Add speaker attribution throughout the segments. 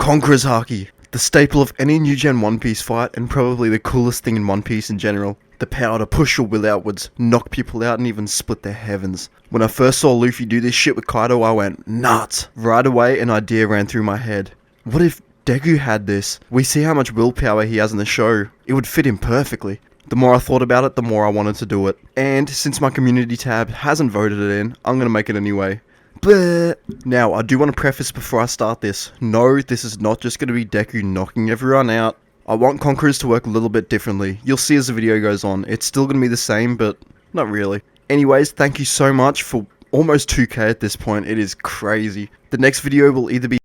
Speaker 1: Conqueror's Haki, the staple of any new gen One Piece fight and probably the coolest thing in One Piece in general. The power to push your will outwards, knock people out and even split their heavens. When I first saw Luffy do this shit with Kaido, I went nuts. Right away an idea ran through my head. What if DEKU had this? We see how much willpower he has in the show. It would fit him perfectly. The more I thought about it, the more I wanted to do it. And since my community tab hasn't voted it in, I'm gonna make it anyway. Bleh. Now, I do want to preface before I start this. No, this is not just going to be DEKU knocking everyone out. I want Conquerors to work a little bit differently. You'll see as the video goes on. It's still going to be the same, but not really. Anyways, thank you so much for almost 2k at this point. It is crazy. The next video will either be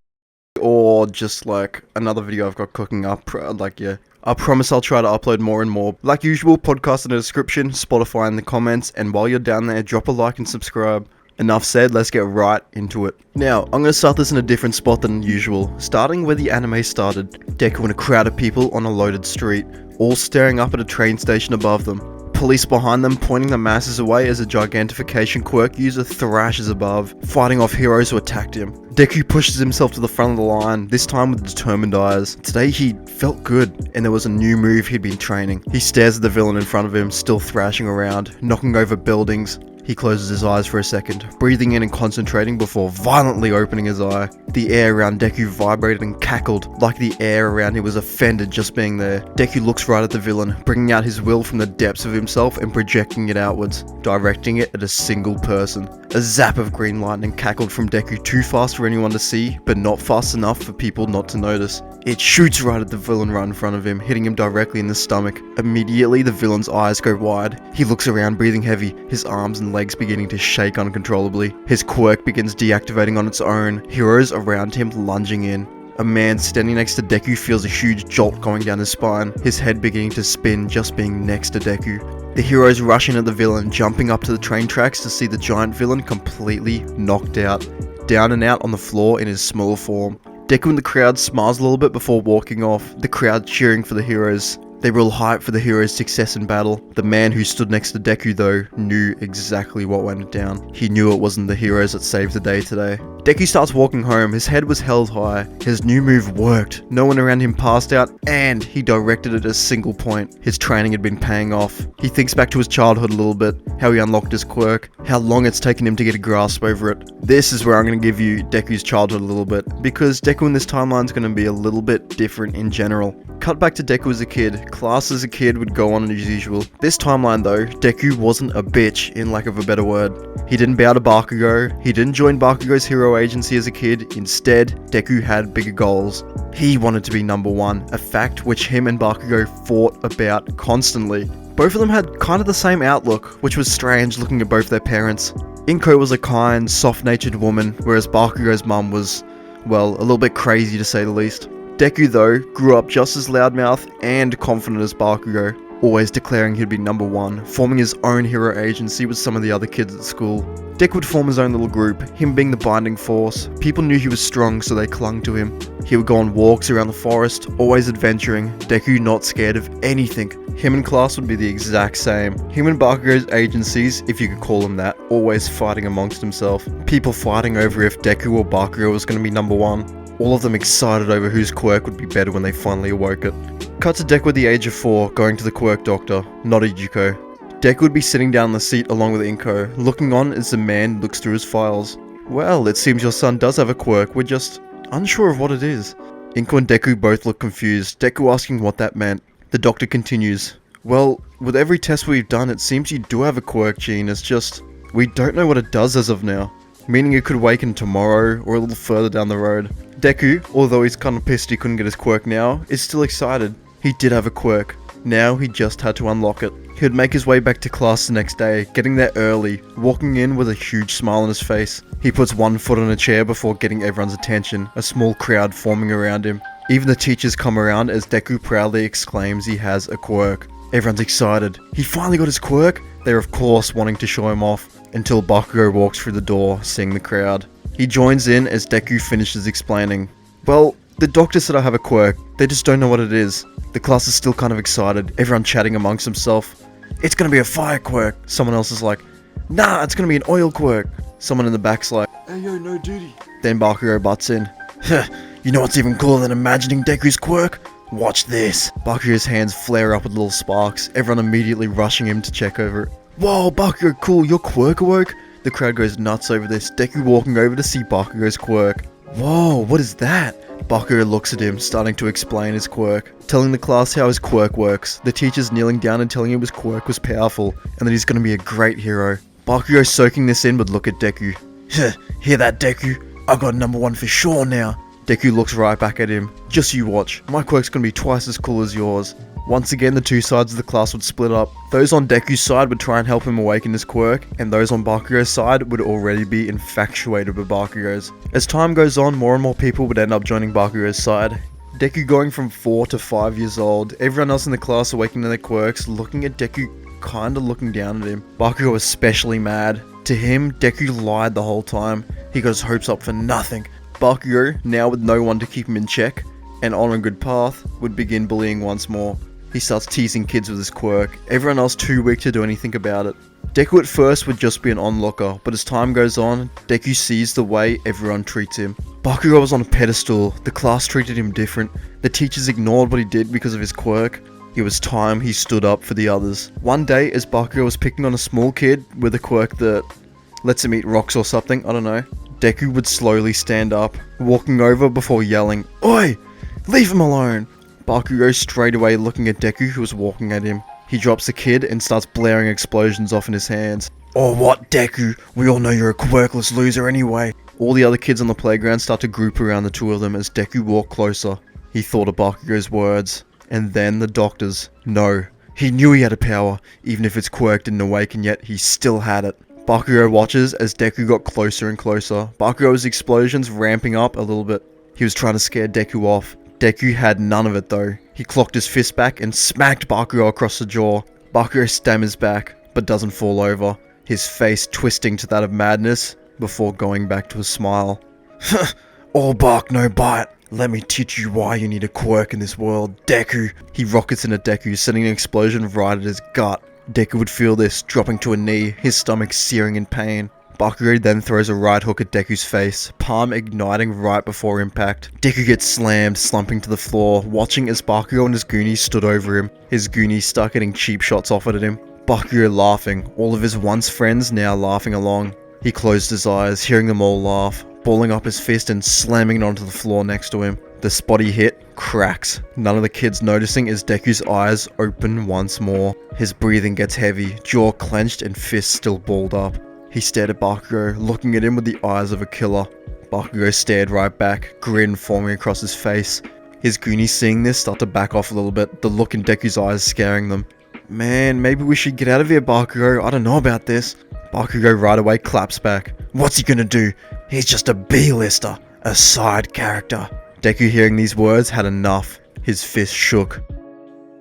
Speaker 1: or just like another video I've got cooking up. I promise I'll try to upload more and more. Like usual, podcast in the description, Spotify in the comments, and while you're down there, drop a like and subscribe. Enough said, let's get right into it. Now, I'm going to start this in a different spot than usual, starting where the anime started. DEKU and a crowd of people on a loaded street, all staring up at a train station above them. Police behind them pointing the masses away as a gigantification quirk user thrashes above, fighting off heroes who attacked him. DEKU pushes himself to the front of the line, this time with determined eyes. Today he felt good, and there was a new move he'd been training. He stares at the villain in front of him, still thrashing around, knocking over buildings. He closes his eyes for a second, breathing in and concentrating before violently opening his eye. The air around DEKU vibrated and cackled, like the air around him was offended just being there. DEKU looks right at the villain, bringing out his will from the depths of himself and projecting it outwards, directing it at a single person. A zap of green lightning cackled from DEKU, too fast for anyone to see, but not fast enough for people not to notice. It shoots right at the villain right in front of him, hitting him directly in the stomach. Immediately, the villain's eyes go wide. He looks around, breathing heavy, his arms and legs beginning to shake uncontrollably. His quirk begins deactivating on its own, heroes around him lunging in. A man standing next to DEKU feels a huge jolt going down his spine, his head beginning to spin just being next to DEKU. The heroes rush in at the villain, jumping up to the train tracks to see the giant villain completely knocked out, down and out on the floor in his small form. DEKU and the crowd smiles a little bit before walking off, the crowd cheering for the heroes. They were all hyped for the hero's success in battle. The man who stood next to DEKU though knew exactly what went down. He knew it wasn't the heroes that saved the day today. DEKU starts walking home, his head was held high, his new move worked, no one around him passed out, and he directed it at a single point. His training had been paying off. He thinks back to his childhood a little bit, how he unlocked his quirk, how long it's taken him to get a grasp over it. This is where I'm going to give you DEKU's childhood a little bit, because DEKU in this timeline is going to be a little bit different in general. Cut back to DEKU as a kid. Class as a kid would go on as usual. This timeline though, DEKU wasn't a bitch in lack of a better word. He didn't bow to Bakugo, he didn't join Bakugo's hero agency as a kid, instead, DEKU had bigger goals. He wanted to be number one, a fact which him and Bakugo fought about constantly. Both of them had kind of the same outlook, which was strange looking at both their parents. Inko was a kind, soft-natured woman, whereas Bakugo's mum was, well, a little bit crazy to say the least. DEKU though, grew up just as loudmouth and confident as Bakugo, always declaring he'd be number one, forming his own hero agency with some of the other kids at school. DEKU would form his own little group, him being the binding force. People knew he was strong so they clung to him. He would go on walks around the forest, always adventuring, DEKU not scared of anything. Him and class would be the exact same. Him and Bakugo's agencies, if you could call them that, always fighting amongst himself. People fighting over if DEKU or Bakugo was going to be number one. All of them excited over whose quirk would be better when they finally awoke it. Cut to DEKU at the age of 4, going to the quirk doctor, not Ijuko. DEKU would be sitting down in the seat along with Inko, looking on as the man looks through his files. Well, it seems your son does have a quirk, we're just unsure of what it is. Inko and DEKU both look confused, DEKU asking what that meant. The doctor continues, well, with every test we've done it seems you do have a quirk gene, it's just, we don't know what it does as of now. Meaning it could awaken tomorrow or a little further down the road. DEKU, although he's kind of pissed he couldn't get his quirk now, is still excited. He did have a quirk. Now he just had to unlock it. He would make his way back to class the next day, getting there early, walking in with a huge smile on his face. He puts one foot on a chair before getting everyone's attention, a small crowd forming around him. Even the teachers come around as DEKU proudly exclaims he has a quirk. Everyone's excited. He finally got his quirk? They're of course wanting to show him off, until Bakugo walks through the door, seeing the crowd. He joins in as DEKU finishes explaining. Well, the doctor said I have a quirk, they just don't know what it is. The class is still kind of excited, everyone chatting amongst themselves. It's gonna be a fire quirk. Someone else is like, nah, it's gonna be an oil quirk. Someone in the back's like, hey yo, no duty. Then Bakugo butts in. You know what's even cooler than imagining Deku's quirk? Watch this. Bakugo's hands flare up with little sparks, everyone immediately rushing him to check over it. Whoa, Bakugo, cool, your quirk awoke? The crowd goes nuts over this, Deku walking over to see Bakugo's quirk. Whoa, what is that? Bakugo looks at him, starting to explain his quirk, telling the class how his quirk works. The teacher's kneeling down and telling him his quirk was powerful, and that he's gonna be a great hero. Bakugo soaking this in would look at Deku. Hear that, Deku? I got number 1 for sure now. Deku looks right back at him. Just you watch, my quirk's gonna be twice as cool as yours. Once again, the two sides of the class would split up. Those on Deku's side would try and help him awaken his quirk, and those on Bakugo's side would already be infatuated with Bakugo's. As time goes on, more and more people would end up joining Bakugo's side. Deku going from 4 to 5 years old, everyone else in the class awakening their quirks, looking at Deku, kinda looking down at him. Bakugo was especially mad. To him, Deku lied the whole time. He got his hopes up for nothing. Bakugo, now with no one to keep him in check, and on a good path, would begin bullying once more. He starts teasing kids with his quirk, everyone else too weak to do anything about it. Deku at first would just be an onlooker, but as time goes on, Deku sees the way everyone treats him. Bakugo was on a pedestal, the class treated him different, the teachers ignored what he did because of his quirk. It was time he stood up for the others. One day, as Bakugo was picking on a small kid with a quirk that lets him eat rocks or something, I don't know, Deku would slowly stand up, walking over before yelling, "Oi! Leave him alone!" Bakugo straight away looking at Deku who was walking at him. He drops the kid and starts blaring explosions off in his hands. "Oh what, Deku? We all know you're a quirkless loser anyway." All the other kids on the playground start to group around the two of them as Deku walked closer. He thought of Bakugo's words. And then the doctors. No. He knew he had a power. Even if his quirk didn't awaken yet, he still had it. Bakugo watches as Deku got closer and closer. Bakugo's explosions ramping up a little bit. He was trying to scare Deku off. Deku had none of it though. He clocked his fist back and smacked Bakugo across the jaw. Bakugo stammers back, but doesn't fall over, his face twisting to that of madness before going back to a smile. All bark, no bite. Let me teach you why you need a quirk in this world, Deku. He rockets into Deku, sending an explosion right at his gut. Deku would feel this, dropping to a knee, his stomach searing in pain. Bakugo then throws a right hook at Deku's face, palm igniting right before impact. Deku gets slammed, slumping to the floor, watching as Bakugo and his Goonies stood over him. His Goonies start getting cheap shots offered at him. Bakugo laughing, all of his once friends now laughing along. He closed his eyes, hearing them all laugh, balling up his fist and slamming it onto the floor next to him. The spot he hit cracks, none of the kids noticing as Deku's eyes open once more. His breathing gets heavy, jaw clenched and fists still balled up. He stared at Bakugo, looking at him with the eyes of a killer. Bakugo stared right back, grin forming across his face. His Goonies seeing this start to back off a little bit, the look in Deku's eyes scaring them. Man, maybe we should get out of here, Bakugo, I don't know about this. Bakugo right away claps back. What's he gonna do? He's just a B-lister, a side character. Deku hearing these words had enough. His fist shook.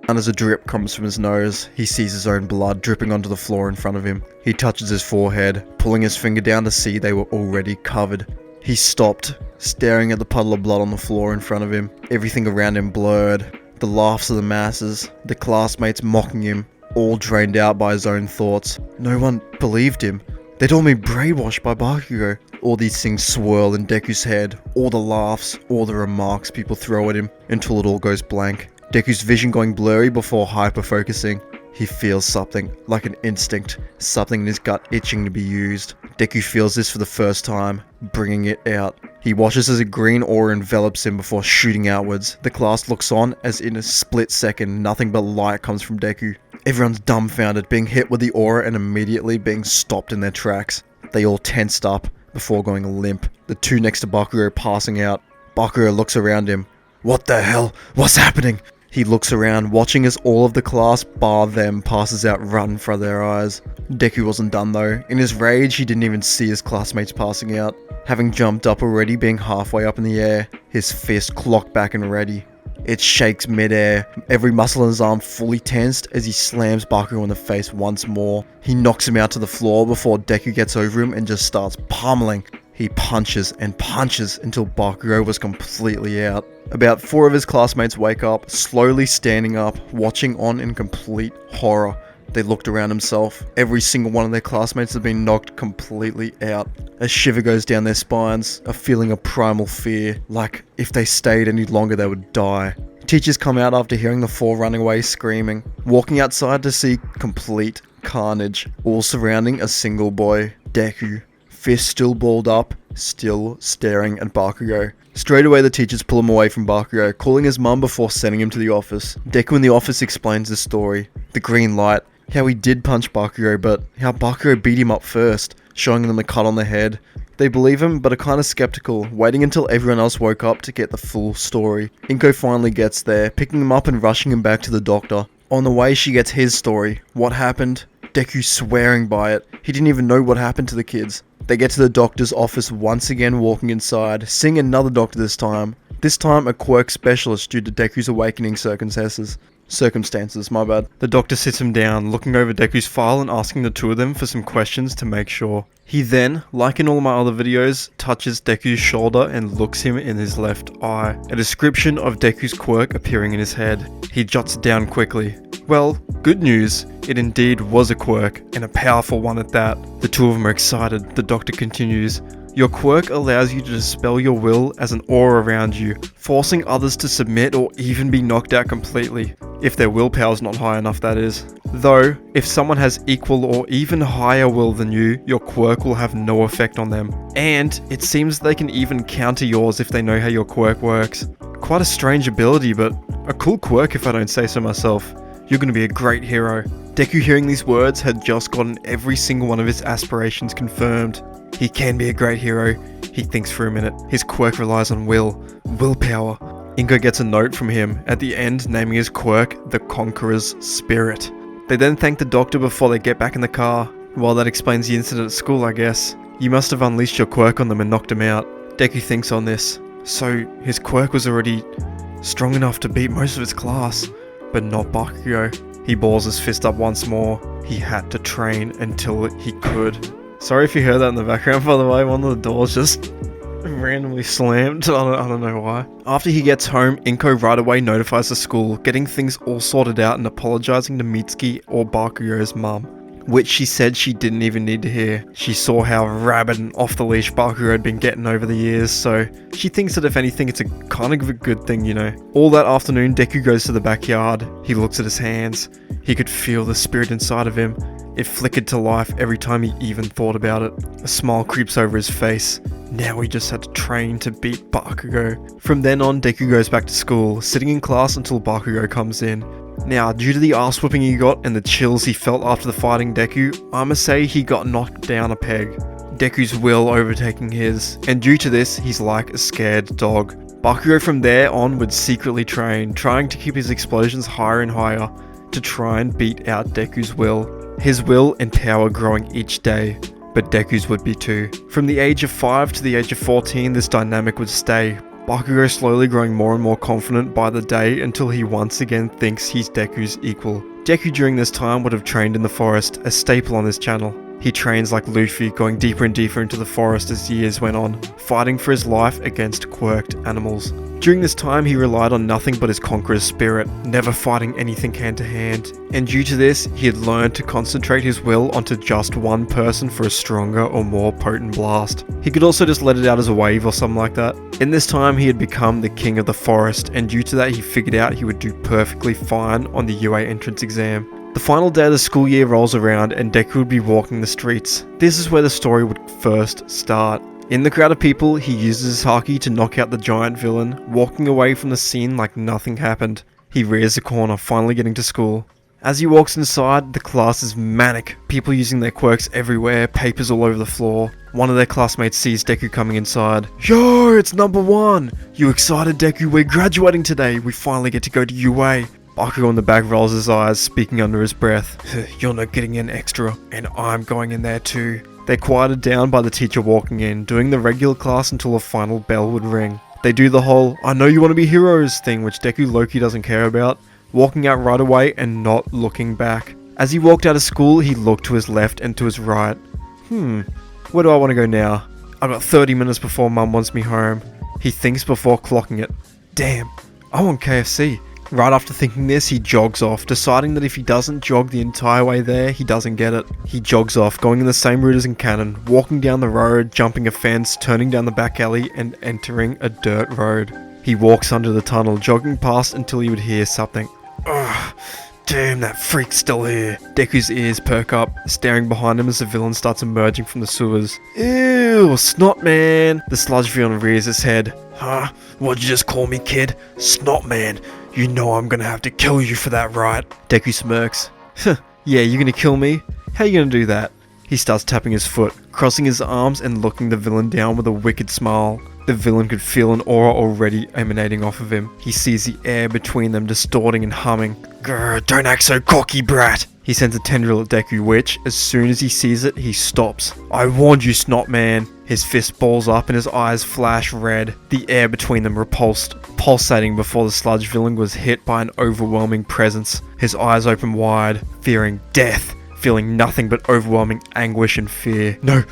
Speaker 1: And as a drip comes from his nose, he sees his own blood dripping onto the floor in front of him. He touches his forehead, pulling his finger down to see they were already covered. He stopped, staring at the puddle of blood on the floor in front of him. Everything around him blurred. The laughs of the masses, the classmates mocking him, all drained out by his own thoughts. No one believed him. They'd all been brainwashed by Bakugo. All these things swirl in Deku's head, all the laughs, all the remarks people throw at him, until it all goes blank. Deku's vision going blurry before hyper-focusing. He feels something, like an instinct, something in his gut itching to be used. Deku feels this for the first time, bringing it out. He watches as a green aura envelops him before shooting outwards. The class looks on as in a split second, nothing but light comes from Deku. Everyone's dumbfounded, being hit with the aura and immediately being stopped in their tracks. They all tensed up before going limp, the two next to Bakugo passing out. Bakugo looks around him. What the hell? What's happening? He looks around, watching as all of the class, bar them, passes out right in front of their eyes. Deku wasn't done though. In his rage, he didn't even see his classmates passing out. Having jumped up already, being halfway up in the air, his fist clocked back and ready. It shakes midair, every muscle in his arm fully tensed as he slams Bakugo in the face once more. He knocks him out to the floor before Deku gets over him and just starts pummeling. He punches and punches until Bakugo was completely out. About 4 of his classmates wake up, slowly standing up, watching on in complete horror. They looked around himself. Every single one of their classmates had been knocked completely out. A shiver goes down their spines, a feeling of primal fear, like if they stayed any longer they would die. Teachers come out after hearing the 4 running away screaming, walking outside to see complete carnage, all surrounding a single boy, Deku, fist still balled up, still staring at Bakugo. Straight away the teachers pull him away from Bakugo, calling his mum before sending him to the office. Deku in the office explains the story, the green light, how he did punch Bakugo, but how Bakugo beat him up first, showing them the cut on the head. They believe him, but are kinda skeptical, waiting until everyone else woke up to get the full story. Inko finally gets there, picking him up and rushing him back to the doctor. On the way she gets his story, what happened, Deku swearing by it, he didn't even know what happened to the kids. They get to the doctor's office once again, walking inside, seeing another doctor this time a quirk specialist due to Deku's awakening circumstances, my bad. The doctor sits him down, looking over Deku's file and asking the two of them for some questions to make sure. He then, like in all my other videos, touches Deku's shoulder and looks him in his left eye. A description of Deku's quirk appearing in his head. He jots it down quickly. Well, good news, it indeed was a quirk, and a powerful one at that. The two of them are excited. The doctor continues. Your quirk allows you to dispel your will as an aura around you, forcing others to submit or even be knocked out completely. If their willpower's not high enough, that is. Though, if someone has equal or even higher will than you, your quirk will have no effect on them. And it seems they can even counter yours if they know how your quirk works. Quite a strange ability, but a cool quirk if I don't say so myself. You're gonna be a great hero. Deku, hearing these words, had just gotten every single one of his aspirations confirmed. He can be a great hero. He thinks for a minute. His quirk relies on willpower. Inko gets a note from him, at the end naming his quirk the Conqueror's Spirit. They then thank the doctor before they get back in the car. Well, that explains the incident at school, I guess. You must have unleashed your quirk on them and knocked him out. Deku thinks on this. So, his quirk was already strong enough to beat most of his class, but not Bakugo. He balls his fist up once more. He had to train until he could. Sorry if you heard that in the background, by the way. One of the doors just randomly slammed. I don't know why. After he gets home, Inko right away notifies the school, getting things all sorted out and apologizing to Mitsuki or Bakugo's mum, which she said she didn't even need to hear. She saw how rabid and off the leash Bakugo had been getting over the years, so she thinks that if anything it's a kind of a good thing, you know. All that afternoon, Deku goes to the backyard. He looks at his hands. He could feel the spirit inside of him. It flickered to life every time he even thought about it. A smile creeps over his face. Now he just had to train to beat Bakugo. From then on, Deku goes back to school, sitting in class until Bakugo comes in. Now, due to the ass whooping he got and the chills he felt after the fighting Deku, I'ma say he got knocked down a peg. Deku's will overtaking his, and due to this, he's like a scared dog. Bakugo from there on would secretly train, trying to keep his explosions higher and higher, to try and beat out Deku's will. His will and power growing each day, but Deku's would be too. From the age of 5 to the age of 14, this dynamic would stay. Bakugo slowly growing more and more confident by the day until he once again thinks he's Deku's equal. Deku during this time would have trained in the forest, a staple on this channel. He trains like Luffy, going deeper and deeper into the forest as years went on, fighting for his life against quirked animals. During this time, he relied on nothing but his conqueror's spirit, never fighting anything hand to hand. And due to this, he had learned to concentrate his will onto just one person for a stronger or more potent blast. He could also just let it out as a wave or something like that. In this time, he had become the king of the forest, and due to that, he figured out he would do perfectly fine on the UA entrance exam. The final day of the school year rolls around and Deku would be walking the streets. This is where the story would first start. In the crowd of people, he uses his haki to knock out the giant villain, walking away from the scene like nothing happened. He rears the corner, finally getting to school. As he walks inside, the class is manic. People using their quirks everywhere, papers all over the floor. One of their classmates sees Deku coming inside. Yo, it's number 1! You excited, Deku? We're graduating today. We finally get to go to UA. Bakugo in the back rolls his eyes, speaking under his breath. You're not getting in extra, and I'm going in there too. They're quieted down by the teacher walking in, doing the regular class until a final bell would ring. They do the whole, I know you want to be heroes thing, which Deku Loki doesn't care about, walking out right away and not looking back. As he walked out of school, he looked to his left and to his right. Where do I want to go now? I've got 30 minutes before Mum wants me home. He thinks before clocking it. Damn, I want KFC. Right after thinking this, he jogs off, deciding that if he doesn't jog the entire way there, he doesn't get it. He jogs off, going in the same route as in Canon, walking down the road, jumping a fence, turning down the back alley, and entering a dirt road. He walks under the tunnel, jogging past until he would hear something. Ugh. Damn, that freak's still here. Deku's ears perk up, staring behind him as the villain starts emerging from the sewers. Ew, Snot Man. The sludge villain rears its head. Huh? What'd you just call me, kid? Snot Man. You know I'm gonna have to kill you for that, right? Deku smirks. Huh, yeah, you're gonna kill me? How you gonna do that? He starts tapping his foot, crossing his arms and looking the villain down with a wicked smile. The villain could feel an aura already emanating off of him. He sees the air between them distorting and humming. Grr, don't act so cocky, brat! He sends a tendril at Deku, which, as soon as he sees it, he stops. I warned you, Snot Man! His fist balls up and his eyes flash red. The air between them repulsed, pulsating before the sludge villain was hit by an overwhelming presence. His eyes open wide, fearing death, feeling nothing but overwhelming anguish and fear. No,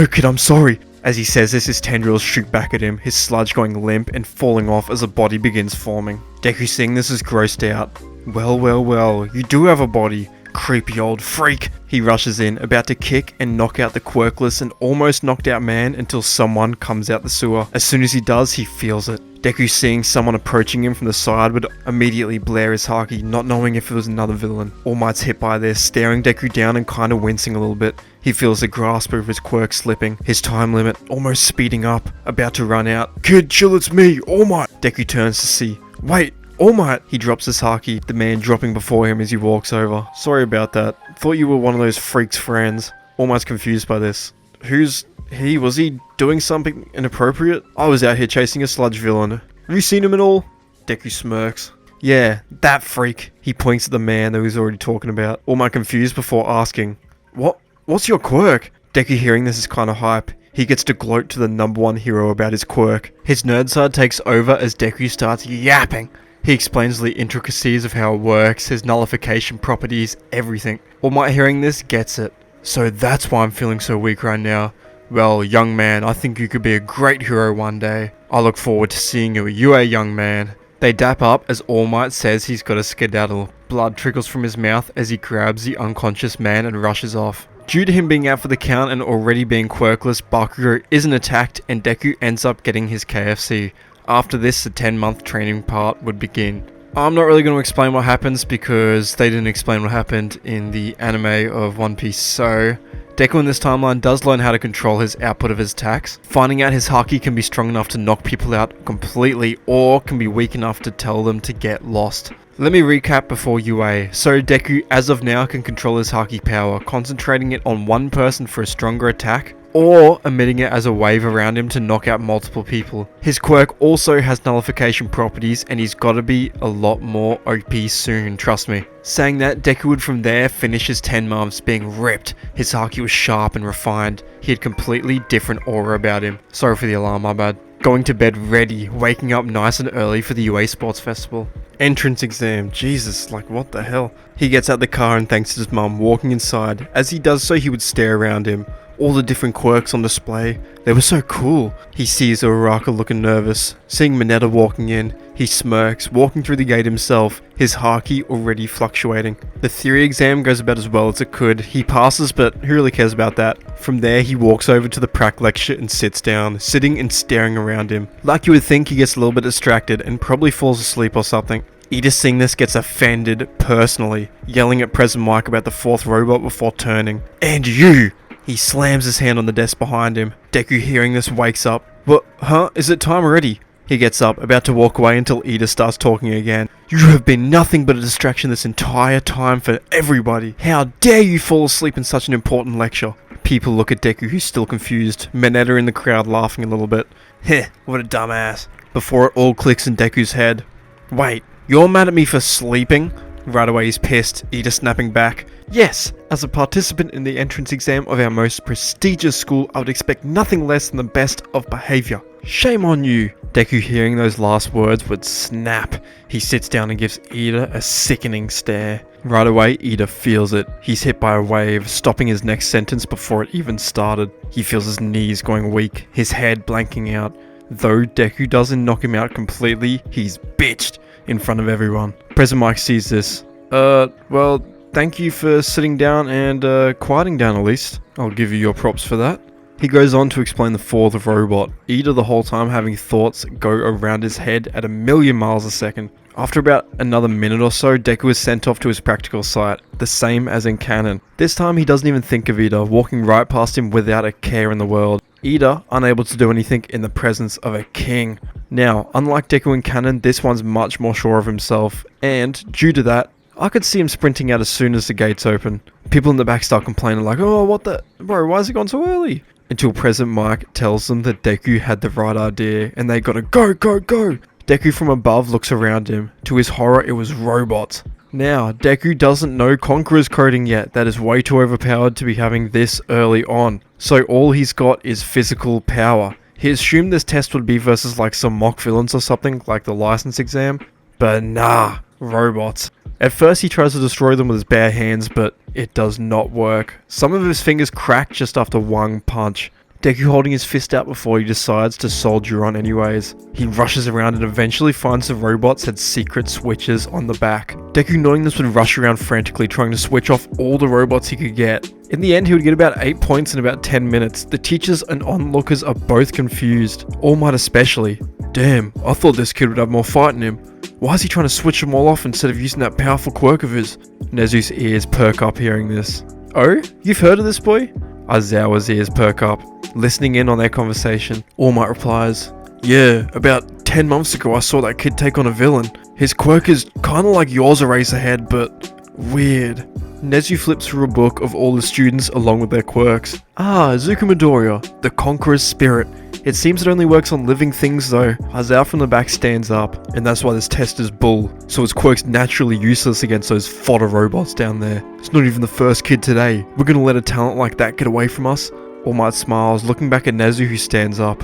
Speaker 1: kid, I'm sorry! As he says this, his tendrils shoot back at him, his sludge going limp and falling off as a body begins forming. Deku seeing this is grossed out. Well, you do have a body. Creepy old freak. He rushes in, about to kick and knock out the quirkless and almost knocked out man until someone comes out the sewer. As soon as he does, he feels it. Deku seeing someone approaching him from the side would immediately blare his haki, not knowing if it was another villain. All Might's hit by this, staring Deku down and kinda wincing a little bit. He feels the grasp of his quirk slipping, his time limit almost speeding up, about to run out. Kid, chill, it's me, All Might! Deku turns to see. Wait, All Might! He drops his haki, the man dropping before him as he walks over. Sorry about that. Thought you were one of those freaks' friends. All Might's confused by this. Who's he? Was he doing something inappropriate? I was out here chasing a sludge villain. Have you seen him at all? Deku smirks. Yeah, that freak. He points at the man that he was already talking about. All Might confused before asking, What's your quirk? Deku hearing this is kinda hype. He gets to gloat to the #1 hero about his quirk. His nerd side takes over as Deku starts yapping. He explains the intricacies of how it works, his nullification properties, everything. All Might hearing this gets it. So that's why I'm feeling so weak right now. Well, young man, I think you could be a great hero one day. I look forward to seeing you, young man. They dap up as All Might says he's got a skedaddle. Blood trickles from his mouth as he grabs the unconscious man and rushes off. Due to him being out for the count and already being quirkless, Bakugo isn't attacked and Deku ends up getting his KFC. After this, the 10-month training part would begin. I'm not really going to explain what happens because they didn't explain what happened in the anime of One Piece, so Deku in this timeline does learn how to control his output of his attacks, finding out his haki can be strong enough to knock people out completely or can be weak enough to tell them to get lost. Let me recap before UA. So Deku as of now can control his haki power, concentrating it on one person for a stronger attack, or emitting it as a wave around him to knock out multiple people. His quirk also has nullification properties and he's gotta be a lot more OP soon, trust me. Saying that, Deku would from there finish his 10 months being ripped. His haki was sharp and refined. He had completely different aura about him. Sorry for the alarm, my bad. Going to bed ready, waking up nice and early for the UA Sports Festival. Entrance exam, Jesus, like what the hell? He gets out the car and thanks his mum, walking inside. As he does so, he would stare around him. All the different quirks on display, they were so cool. He sees Uraraka looking nervous. Seeing Mineta walking in, he smirks, walking through the gate himself, his haki already fluctuating. The theory exam goes about as well as it could. He passes, but who really cares about that? From there, he walks over to the prac lecture and sits down, sitting and staring around him. Like you would think, he gets a little bit distracted and probably falls asleep or something. Ida seeing this gets offended personally, yelling at President Mike about the 4th robot before turning. And you! He slams his hand on the desk behind him. Deku hearing this wakes up. What? Huh? Is it time already? He gets up, about to walk away until Ida starts talking again. You have been nothing but a distraction this entire time for everybody. How dare you fall asleep in such an important lecture? People look at Deku, who's still confused. Mineta in the crowd laughing a little bit. Heh, what a dumbass. Before it all clicks in Deku's head. Wait, you're mad at me for sleeping? Right away he's pissed, Ida snapping back. Yes, as a participant in the entrance exam of our most prestigious school, I would expect nothing less than the best of behaviour. Shame on you. Deku hearing those last words would snap. He sits down and gives Ida a sickening stare. Right away, Ida feels it. He's hit by a wave, stopping his next sentence before it even started. He feels his knees going weak, his head blanking out. Though Deku doesn't knock him out completely, he's bitched. in front of everyone. President Mike sees this. Well, thank you for sitting down and quieting down at least. I'll give you your props for that. He goes on to explain the fourth robot, Ida the whole time having thoughts go around his head at 1,000,000 miles a second. After about another minute or so, Deku is sent off to his practical site, the same as in canon. This time he doesn't even think of Ida, walking right past him without a care in the world. Ida, unable to do anything in the presence of a king. Now, unlike Deku in canon, this one's much more sure of himself, and due to that, I could see him sprinting out as soon as the gates open. People in the back start complaining like, oh, what the... Bro, why has he gone so early? Until President Mike tells them that Deku had the right idea, and they gotta go, go, go! Deku from above looks around him. To his horror, it was robots. Now, Deku doesn't know Conqueror's coding yet. That is way too overpowered to be having this early on. So all he's got is physical power. He assumed this test would be versus like some mock villains or something, like the license exam. But nah, robots. At first he tries to destroy them with his bare hands, but it does not work. Some of his fingers crack just after one punch. Deku holding his fist out before he decides to soldier on anyways. He rushes around and eventually finds the robots had secret switches on the back. Deku, knowing this, would rush around frantically trying to switch off all the robots he could get. In the end, he would get about 8 points in about 10 minutes. The teachers and onlookers are both confused. All Might especially. Damn, I thought this kid would have more fight in him. Why is he trying to switch them all off instead of using that powerful quirk of his? Nezu's ears perk up hearing this. Oh, you've heard of this boy? Aizawa's ears perk up, listening in on their conversation. All Might replies, yeah, about 10 months ago I saw that kid take on a villain. His quirk is kinda like yours, Eraserhead, but weird. Nezu flips through a book of all the students along with their quirks. Ah, Izuku Midoriya, the Conqueror's spirit. It seems it only works on living things though. Aizawa from the back stands up, and that's why this test is bull, so his quirk's naturally useless against those fodder robots down there. It's not even the first kid today. We're gonna let a talent like that get away from us? All Might smiles, looking back at Nezu who stands up.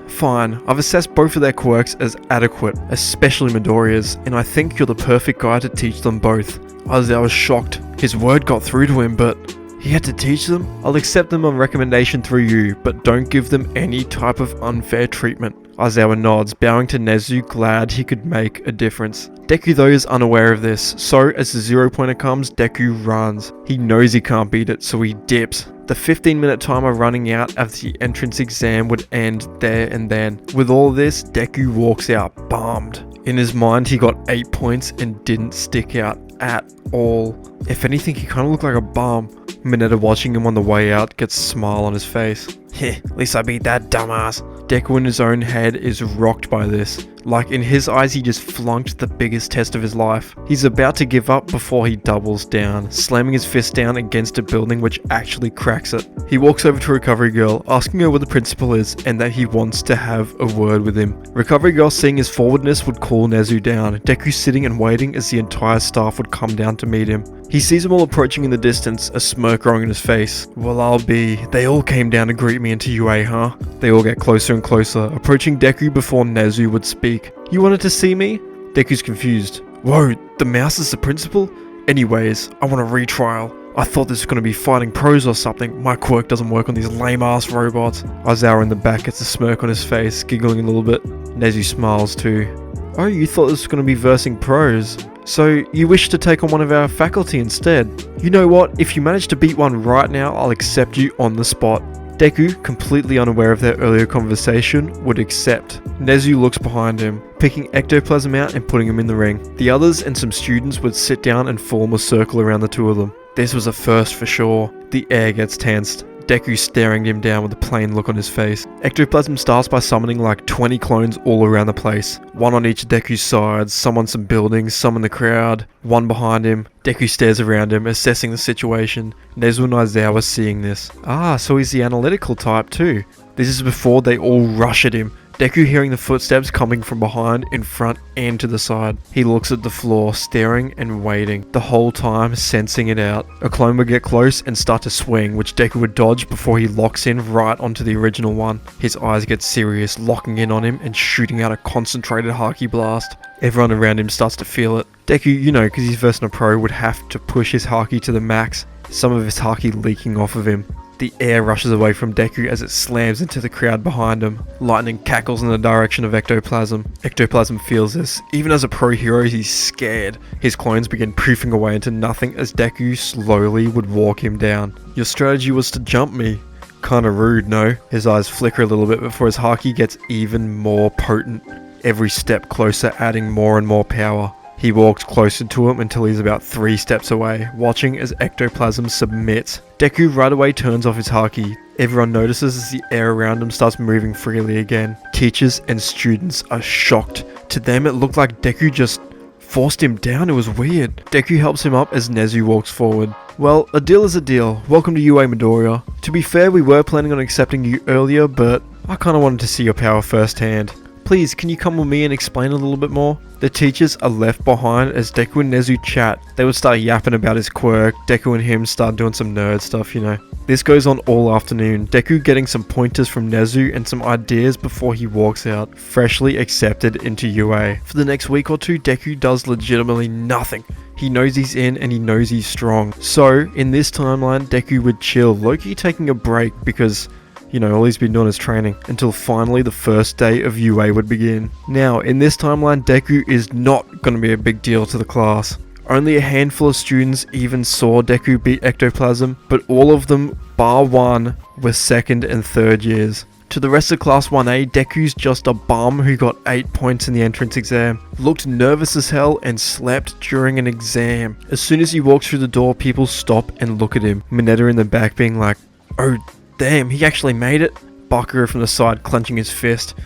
Speaker 1: Fine. I've assessed both of their quirks as adequate, especially Midoriya's, and I think you're the perfect guy to teach them both. Aizawa was shocked. His word got through to him, but he had to teach them? I'll accept them on recommendation through you, but don't give them any type of unfair treatment. Aizawa nods, bowing to Nezu, glad he could make a difference. Deku though is unaware of this, so as the 0-pointer comes, Deku runs. He knows he can't beat it, so he dips. The 15-minute timer running out of the entrance exam would end there and then. With all of this, Deku walks out, bummed. In his mind, he got 8 points and didn't stick out at all. If anything, he kind of looked like a bum. Mineta, watching him on the way out, gets a smile on his face. Heh, at least I beat that dumbass. Deku in his own head is rocked by this. Like in his eyes, he just flunked the biggest test of his life. He's about to give up before he doubles down, slamming his fist down against a building which actually cracks it. He walks over to Recovery Girl, asking her where the principal is and that he wants to have a word with him. Recovery Girl, seeing his forwardness, would cool Nezu down. Deku sitting and waiting as the entire staff would come down to meet him. He sees them all approaching in the distance, a smirk growing in his face. Well, I'll be. They all came down to greet me into UA, huh? They all get closer and closer, approaching Deku before Nezu would speak. You wanted to see me? Deku's confused. Whoa, the mouse is the principal? Anyways, I want a retrial. I thought this was going to be fighting pros or something. My quirk doesn't work on these lame ass robots. Aizawa in the back gets a smirk on his face, giggling a little bit. Nezu smiles too. Oh, you thought this was going to be versing pros? So, you wish to take on one of our faculty instead? You know what, if you manage to beat one right now, I'll accept you on the spot. Deku, completely unaware of their earlier conversation, would accept. Nezu looks behind him, picking ectoplasm out and putting him in the ring. The others and some students would sit down and form a circle around the two of them. This was a first for sure. The air gets tensed. Deku staring him down with a plain look on his face. Ectoplasm starts by summoning like 20 clones all around the place. One on each of Deku's sides, some on some buildings, some in the crowd, one behind him. Deku stares around him, assessing the situation. Nezu and Aizawa seeing this. Ah, so he's the analytical type too. This is before they all rush at him. Deku hearing the footsteps coming from behind, in front, and to the side. He looks at the floor, staring and waiting, the whole time sensing it out. A clone would get close and start to swing, which Deku would dodge before he locks in right onto the original one. His eyes get serious, locking in on him and shooting out a concentrated Haki blast. Everyone around him starts to feel it. Deku, you know, because he's versing a pro, would have to push his Haki to the max, some of his Haki leaking off of him. The air rushes away from Deku as it slams into the crowd behind him. Lightning cackles in the direction of Ectoplasm. Ectoplasm feels this. Even as a pro hero, he's scared. His clones begin poofing away into nothing as Deku slowly would walk him down. Your strategy was to jump me. Kinda rude, no? His eyes flicker a little bit before his haki gets even more potent. Every step closer, adding more and more power. He walks closer to him until he's about 3 steps away, watching as Ectoplasm submits. Deku right away turns off his haki. Everyone notices as the air around him starts moving freely again. Teachers and students are shocked. To them it looked like Deku just forced him down. It was weird. Deku helps him up as Nezu walks forward. Well, a deal is a deal. Welcome to UA Midoriya. To be fair, we were planning on accepting you earlier, but I kinda wanted to see your power firsthand. Please, can you come with me and explain a little bit more? The teachers are left behind as Deku and Nezu chat. They would start yapping about his quirk. Deku and him start doing some nerd stuff, you know. This goes on all afternoon. Deku getting some pointers from Nezu and some ideas before he walks out, freshly accepted into UA. For the next week or two, Deku does legitimately nothing. He knows he's in and he knows he's strong. So, in this timeline, Deku would chill, low-key taking a break because, you know, all he's been doing is training, until finally the first day of UA would begin. Now, in this timeline, Deku is not going to be a big deal to the class. Only a handful of students even saw Deku beat Ectoplasm, but all of them, bar one, were 2nd and 3rd years. To the rest of Class 1A, Deku's just a bum who got 8 points in the entrance exam, looked nervous as hell and slept during an exam. As soon as he walks through the door, people stop and look at him. Mineta in the back being like, "Oh, damn, he actually made it." Bakura from the side clenching his fist.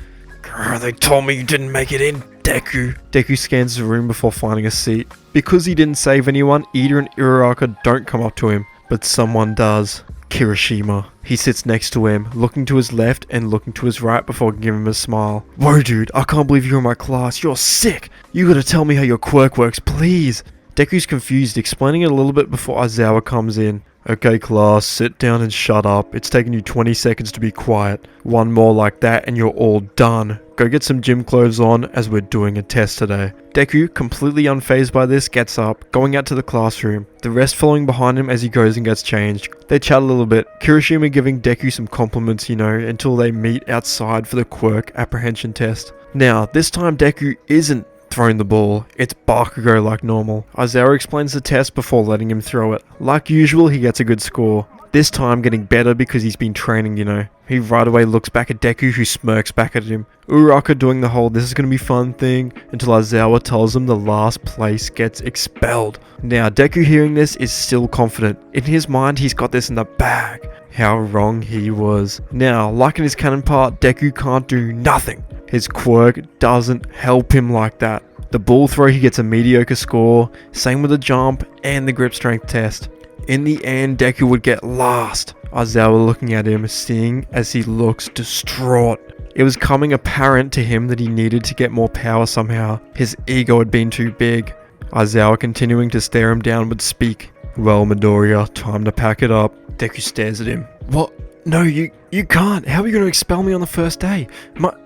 Speaker 1: "Grr, they told me you didn't make it in, Deku." Deku scans the room before finding a seat. Because he didn't save anyone, Ida and Uraraka don't come up to him, but someone does. Kirishima. He sits next to him, looking to his left and looking to his right before giving him a smile. "Whoa dude, I can't believe you're in my class, you're sick! You gotta tell me how your quirk works, please!" Deku's confused, explaining it a little bit before Aizawa comes in. "Okay class, sit down and shut up. It's taken you 20 seconds to be quiet. One more like that and you're all done. Go get some gym clothes on as we're doing a test today." Deku, completely unfazed by this, gets up, going out to the classroom. The rest following behind him as he goes and gets changed. They chat a little bit, Kirishima giving Deku some compliments, you know, until they meet outside for the quirk apprehension test. Now, this time Deku isn't throwing the ball, it's Bakugo like normal. Aizawa explains the test before letting him throw it. Like usual, he gets a good score. This time getting better because he's been training, you know. He right away looks back at Deku who smirks back at him. Uraraka doing the whole "this is gonna be fun" thing until Aizawa tells him the last place gets expelled. Now Deku hearing this is still confident. In his mind he's got this in the bag. How wrong he was. Now, like in his canon part, Deku can't do nothing. His quirk doesn't help him like that. The ball throw he gets a mediocre score, same with the jump and the grip strength test. In the end, Deku would get last. Aizawa looking at him, seeing as he looks distraught. It was coming apparent to him that he needed to get more power somehow. His ego had been too big. Aizawa, continuing to stare him down, would speak. "Well, Midoriya, time to pack it up." Deku stares at him. "What? No, you can't. How are you going to expel me on the first day?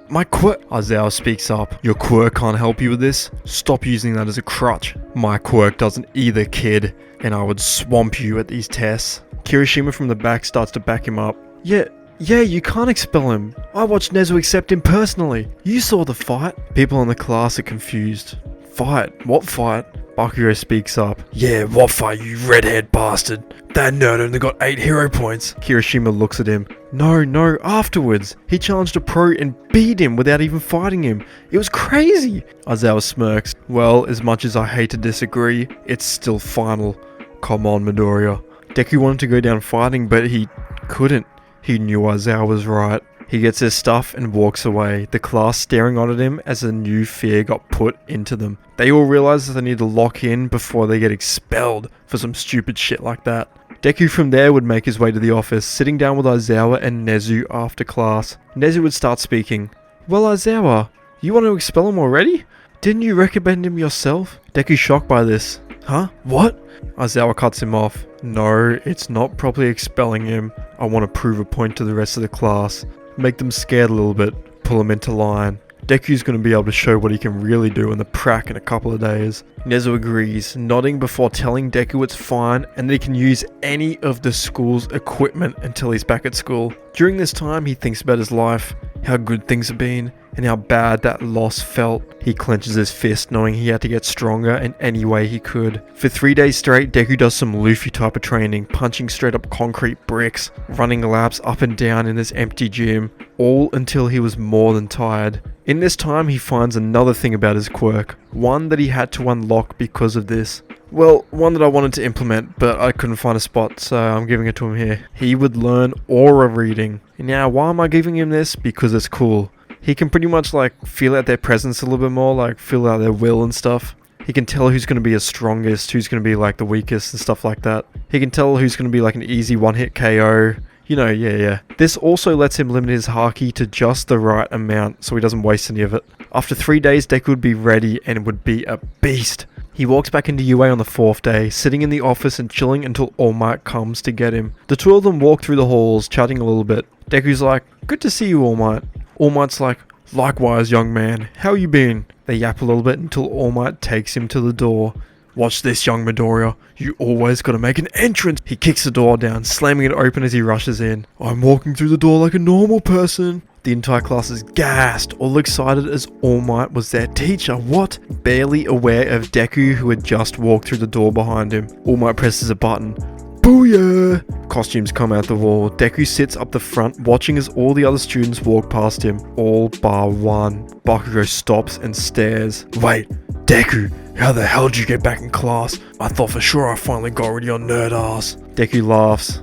Speaker 1: My quirk..." Aizawa speaks up. "Your quirk can't help you with this. Stop using that as a crutch. My quirk doesn't either, kid. And I would swamp you at these tests." Kirishima from the back starts to back him up. Yeah, you can't expel him. I watched Nezu accept him personally. You saw the fight." People in the class are confused. "Fight? What fight?" Bakura speaks up. "Yeah, what fight, you redhead bastard? That nerd only got 8 hero points." Kirishima looks at him. No, afterwards. He challenged a pro and beat him without even fighting him. It was crazy." Aizawa smirks. "Well, as much as I hate to disagree, it's still final. Come on, Midoriya." Deku wanted to go down fighting, but he couldn't. He knew Aizawa was right. He gets his stuff and walks away, the class staring on at him as a new fear got put into them. They all realize that they need to lock in before they get expelled for some stupid shit like that. Deku from there would make his way to the office, sitting down with Aizawa and Nezu after class. Nezu would start speaking. "Well, Aizawa, you want to expel him already? Didn't you recommend him yourself?" Deku shocked by this. "Huh? What?" Aizawa cuts him off. "No, it's not properly expelling him. I want to prove a point to the rest of the class. Make them scared a little bit. Pull them into line.
Speaker 2: Deku's going to be able to show what he can really do in the prac in a couple of days. Nezu agrees, nodding before telling Deku it's fine and that he can use any of the school's equipment until he's back at school. During this time, he thinks about his life, how good things have been, and how bad that loss felt. He clenches his fist knowing he had to get stronger in any way he could. For 3 days straight, Deku does some Luffy type of training, punching straight up concrete bricks, running laps up and down in this empty gym, all until he was more than tired. In this time, he finds another thing about his quirk, one that he had to unlock because of this. Well, one that I wanted to implement, but I couldn't find a spot, so I'm giving it to him here. He would learn aura reading. Now, why am I giving him this? Because it's cool. He can pretty much like feel out their presence a little bit more, like feel out their will and stuff. He can tell who's going to be his strongest, who's going to be like the weakest and stuff like that. He can tell who's going to be like an easy one-hit KO. You know, yeah. This also lets him limit his haki to just the right amount, so he doesn't waste any of it. After 3 days, Deku would be ready and would be a beast. He walks back into UA on the 4th day, sitting in the office and chilling until All Might comes to get him. The two of them walk through the halls, chatting a little bit. Deku's like, "Good to see you, All Might." All Might's like, "Likewise, young man. How you been?" They yap a little bit until All Might takes him to the door. "Watch this, young Midoriya. You always gotta make an entrance." He kicks the door down, slamming it open as he rushes in. "I'm walking through the door like a normal person." The entire class is gassed, all excited as All Might was their teacher. What? Barely aware of Deku, who had just walked through the door behind him. All Might presses a button. Booyah! Costumes come out the wall. Deku sits up the front, watching as all the other students walk past him, all bar one. Bakugo stops and stares. "Wait, Deku, how the hell did you get back in class? I thought for sure I finally got rid of your nerd ass." Deku laughs.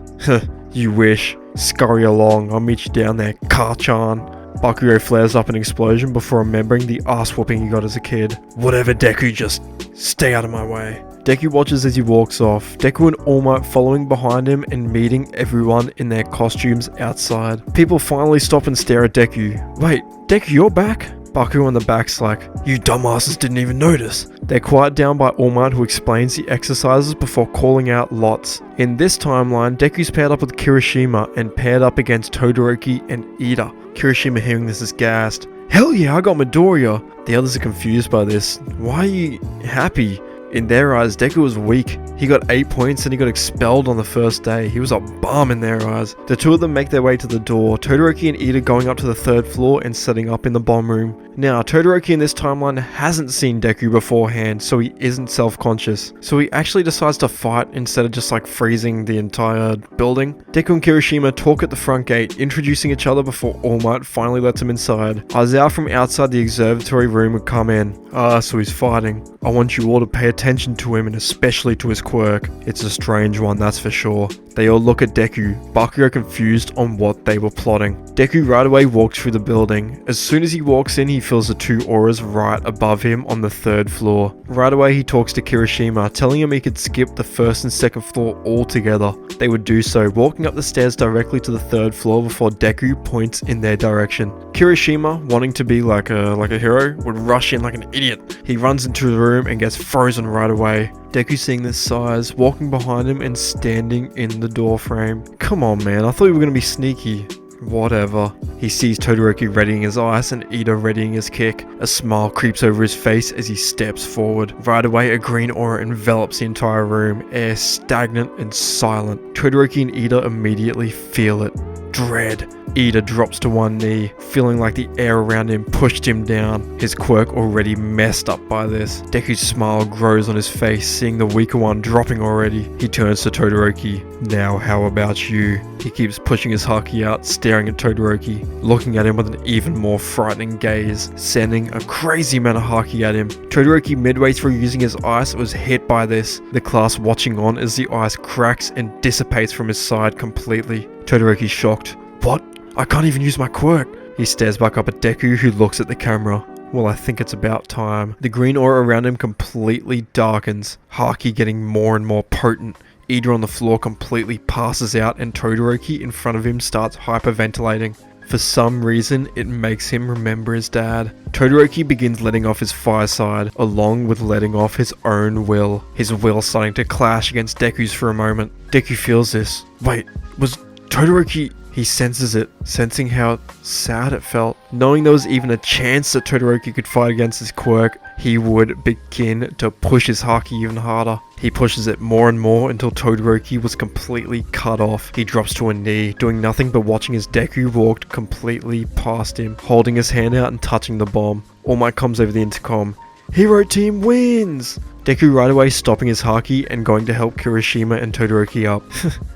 Speaker 2: "You wish. Scurry along, I'll meet you down there, Ka-chan." Bakugo flares up an explosion before remembering the ass whooping he got as a kid. "Whatever, Deku, just stay out of my way." Deku watches as he walks off, Deku and All Might following behind him and meeting everyone in their costumes outside. People finally stop and stare at Deku. "Wait, Deku, you're back?" Baku on the back's like, "You dumbasses didn't even notice." They're quieted down by All Might, who explains the exercises before calling out lots. In this timeline, Deku's paired up with Kirishima and paired up against Todoroki and Ida. Kirishima hearing this is gassed. "Hell yeah, I got Midoriya." The others are confused by this. Why are you happy? In their eyes, Deku was weak. He got 8 points and he got expelled on the first day. He was a bum in their eyes. The two of them make their way to the door, Todoroki and Ida going up to the 3rd floor and setting up in the bomb room. Now, Todoroki in this timeline hasn't seen Deku beforehand, so he isn't self-conscious. So he actually decides to fight instead of just like freezing the entire building. Deku and Kirishima talk at the front gate, introducing each other before All Might finally lets him inside. Aizawa from outside the observatory room would come in. So he's fighting. I want you all to pay attention to him and especially to his quirk. It's a strange one, that's for sure. They all look at Deku, Bakugo confused on what they were plotting. Deku right away walks through the building. As soon as he walks in, he feels the two auras right above him on the 3rd floor. Right away he talks to Kirishima, telling him he could skip the 1st and 2nd floor altogether. They would do so, walking up the stairs directly to the 3rd floor before Deku points in their direction. Kirishima, wanting to be like a hero, would rush in like an idiot. He runs into the room and gets frozen right away. Deku seeing this sighs, walking behind him and standing in the door frame. Come on man, I thought you were going to be sneaky. Whatever. He sees Todoroki readying his ice and Ida readying his kick. A smile creeps over his face as he steps forward. Right away, a green aura envelops the entire room, air stagnant and silent. Todoroki and Ida immediately feel it. Dread. Ida drops to one knee, feeling like the air around him pushed him down, his quirk already messed up by this. Deku's smile grows on his face, seeing the weaker one dropping already. He turns to Todoroki. Now how about you? He keeps pushing his haki out, staring at Todoroki, looking at him with an even more frightening gaze, sending a crazy amount of haki at him. Todoroki, midway through using his ice, was hit by this, the class watching on as the ice cracks and dissipates from his side completely. Todoroki's shocked. What? I can't even use my quirk. He stares back up at Deku, who looks at the camera. Well, I think it's about time. The green aura around him completely darkens, haki getting more and more potent. Ida on the floor completely passes out and Todoroki in front of him starts hyperventilating. For some reason, it makes him remember his dad. Todoroki begins letting off his fire side, along with letting off his own will. His will starting to clash against Deku's for a moment. Deku feels this. Wait, was Todoroki... He senses it, sensing how sad it felt. Knowing there was even a chance that Todoroki could fight against his quirk, he would begin to push his haki even harder. He pushes it more and more until Todoroki was completely cut off. He drops to a knee, doing nothing but watching as Deku walked completely past him, holding his hand out and touching the bomb. All Might comes over the intercom. Hero team wins! Deku right away stopping his haki and going to help Kirishima and Todoroki up.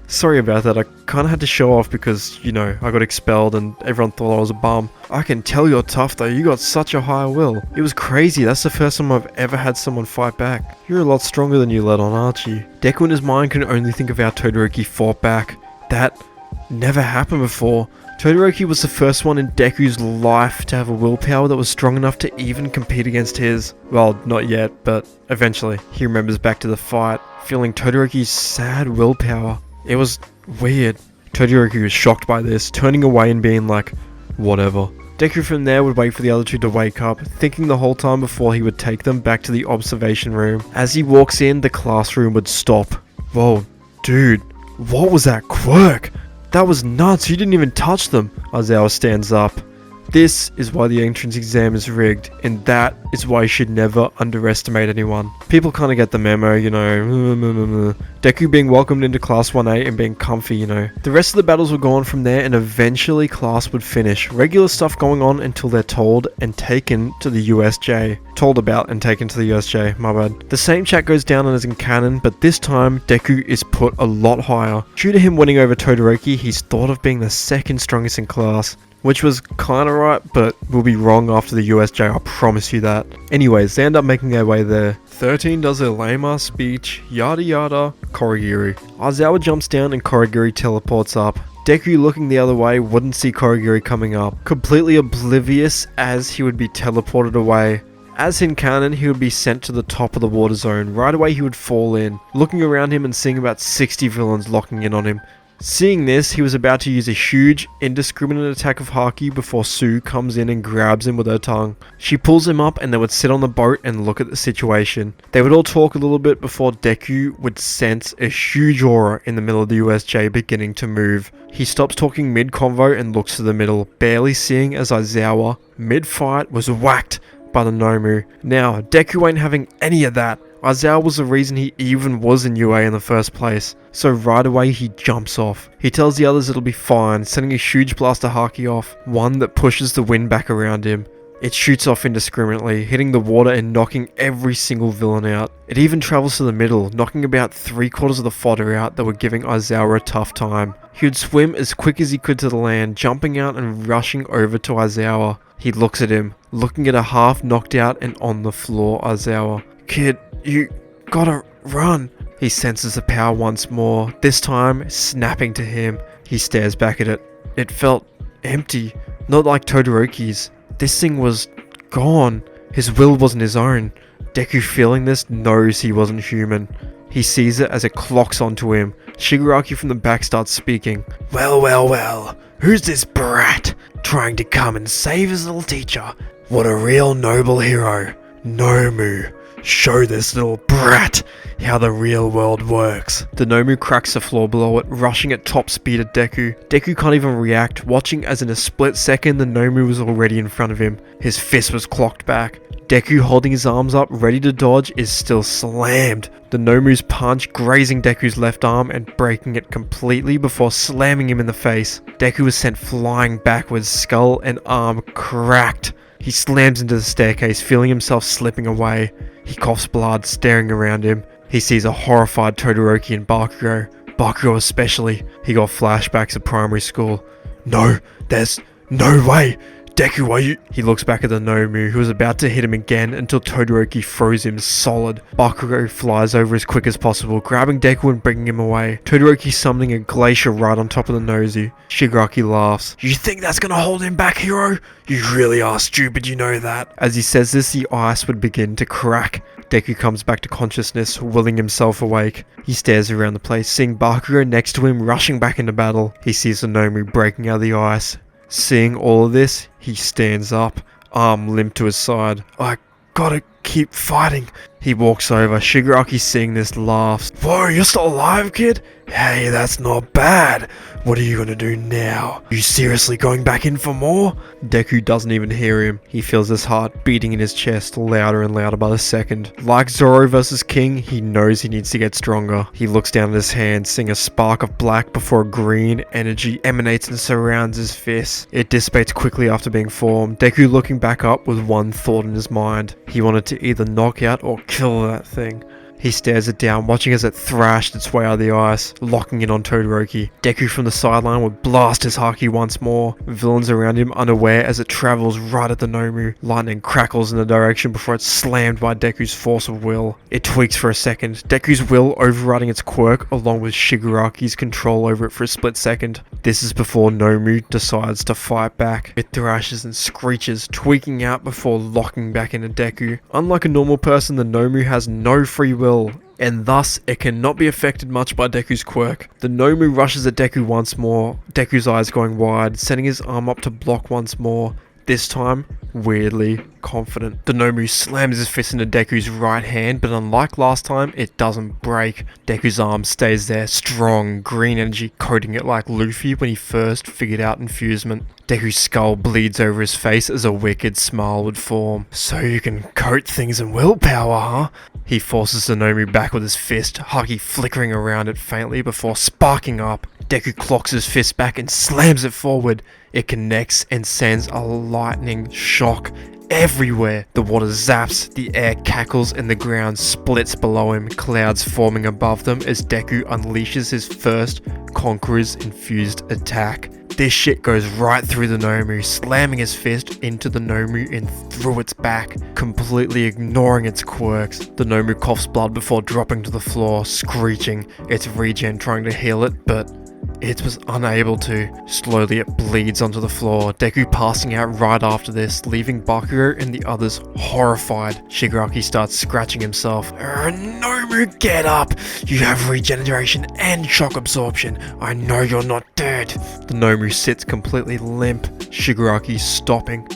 Speaker 2: Sorry about that, I kinda had to show off because, you know, I got expelled and everyone thought I was a bum. I can tell you're tough though, you got such a high will. It was crazy, that's the first time I've ever had someone fight back. You're a lot stronger than you let on, aren't you? Deku in his mind can only think of how Todoroki fought back. That never happened before. Todoroki was the first one in Deku's life to have a willpower that was strong enough to even compete against his. Well, not yet, but eventually. He remembers back to the fight, feeling Todoroki's sad willpower. It was weird. Todoroki was shocked by this, turning away and being like, whatever. Deku from there would wait for the other two to wake up, thinking the whole time before he would take them back to the observation room. As he walks in, the classroom would stop. Whoa, dude, what was that quirk? That was nuts, you didn't even touch them. Aizawa stands up. This is why the entrance exam is rigged, and that is why you should never underestimate anyone. People kind of get the memo, you know. Deku being welcomed into Class 1A and being comfy, you know. The rest of the battles would go on from there, and eventually class would finish. Regular stuff going on until they're told and taken to the USJ. Told about and taken to the USJ, my bad. The same chat goes down as in canon, but this time Deku is put a lot higher. Due to him winning over Todoroki, he's thought of being the second strongest in class. Which was kinda right, but will be wrong after the USJ, I promise you that. Anyways, they end up making their way there. 13 does a lame-ass speech, yada yada, Korigiri. Aizawa jumps down and Korigiri teleports up. Deku looking the other way wouldn't see Korigiri coming up, completely oblivious as he would be teleported away. As in canon, he would be sent to the top of the water zone. Right away he would fall in, looking around him and seeing about 60 villains locking in on him. Seeing this, he was about to use a huge, indiscriminate attack of haki before Sue comes in and grabs him with her tongue. She pulls him up and they would sit on the boat and look at the situation. They would all talk a little bit before Deku would sense a huge aura in the middle of the USJ beginning to move. He stops talking mid-convo and looks to the middle, barely seeing as Aizawa, mid-fight, was whacked by the Nomu. Now, Deku ain't having any of that. Aizawa was the reason he even was in UA in the first place, so right away he jumps off. He tells the others it'll be fine, sending a huge blast of haki off, one that pushes the wind back around him. It shoots off indiscriminately, hitting the water and knocking every single villain out. It even travels to the middle, knocking about 3/4 of the fodder out that were giving Aizawa a tough time. He would swim as quick as he could to the land, jumping out and rushing over to Aizawa. He looks at him, looking at a half knocked out and on the floor Aizawa. Kid, you gotta run. He senses the power once more, this time snapping to him. He stares back at it. It felt empty, not like Todoroki's. This thing was gone. His will wasn't his own. Deku, feeling this, knows he wasn't human. He sees it as it clocks onto him. Shigaraki from the back starts speaking. Well, who's this brat trying to come and save his little teacher? What a real noble hero. Nomu. Show this little brat how the real world works. The Nomu cracks the floor below it, rushing at top speed at Deku. Deku can't even react, watching as in a split second the Nomu was already in front of him. His fist was clocked back. Deku, holding his arms up, ready to dodge, is still slammed. The Nomu's punch grazing Deku's left arm and breaking it completely before slamming him in the face. Deku was sent flying backwards, skull and arm cracked. He slams into the staircase, feeling himself slipping away. He coughs blood, staring around him. He sees a horrified Todoroki and Bakugo. Bakugo especially. He got flashbacks of primary school. No, there's no way. Deku, are you? He looks back at the Nomu, who was about to hit him again until Todoroki froze him solid. Bakugo flies over as quick as possible, grabbing Deku and bringing him away. Todoroki summoning a glacier right on top of the Nosy. Shigaraki laughs. You think that's gonna hold him back, hero? You really are stupid, you know that. As he says this, the ice would begin to crack. Deku comes back to consciousness, willing himself awake. He stares around the place, seeing Bakugo next to him rushing back into battle. He sees the Nomu breaking out of the ice. Seeing all of this, he stands up, arm limp to his side. I gotta keep fighting. He walks over. Shigaraki, seeing this, laughs. Whoa, you're still alive, kid? Hey, that's not bad. What are you gonna do now? You seriously going back in for more? Deku doesn't even hear him. He feels his heart beating in his chest louder and louder by the second. Like Zoro versus King, he knows he needs to get stronger. He looks down at his hand, seeing a spark of black before green energy emanates and surrounds his fist. It dissipates quickly after being formed. Deku looking back up with one thought in his mind. He wanted to either knock out or kill that thing. He stares it down, watching as it thrashed its way out of the ice, locking in on Todoroki. Deku from the sideline would blast his haki once more. Villains around him unaware as it travels right at the Nomu. Lightning crackles in the direction before it's slammed by Deku's force of will. It tweaks for a second, Deku's will overriding its quirk along with Shigaraki's control over it for a split second. This is before Nomu decides to fight back. It thrashes and screeches, tweaking out before locking back into Deku. Unlike a normal person, the Nomu has no free will, and thus it cannot be affected much by Deku's quirk. The Nomu rushes at Deku once more, Deku's eyes going wide, setting his arm up to block once more. This time, weirdly confident. The Nomu slams his fist into Deku's right hand, but unlike last time, it doesn't break. Deku's arm stays there, strong, green energy coating it like Luffy when he first figured out infusement. Deku's skull bleeds over his face as a wicked smile would form. So you can coat things in willpower, huh? He forces the Nomu back with his fist, haki flickering around it faintly before sparking up. Deku clocks his fist back and slams it forward. It connects and sends a lightning shock everywhere. The water zaps, the air cackles, and the ground splits below him, clouds forming above them as Deku unleashes his first Conqueror's infused attack. This shit goes right through the Nomu, slamming his fist into the Nomu and through its back, completely ignoring its quirks. The Nomu coughs blood before dropping to the floor, screeching, its regen trying to heal it, but it was unable to. Slowly it bleeds onto the floor, Deku passing out right after this, leaving Bakugo and the others horrified. Shigaraki starts scratching himself. Nomu, get up! You have regeneration and shock absorption. I know you're not dead. The Nomu sits completely limp, Shigaraki stopping.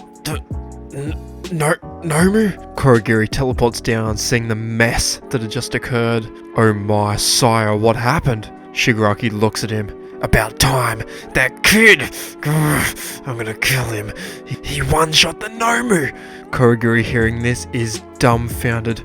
Speaker 2: Nomu? Kurogiri teleports down, seeing the mess that had just occurred. Oh my, sire, what happened? Shigaraki looks at him. About time. That kid! I'm gonna kill him. He one-shot the Nomu! Kurogiri hearing this is dumbfounded.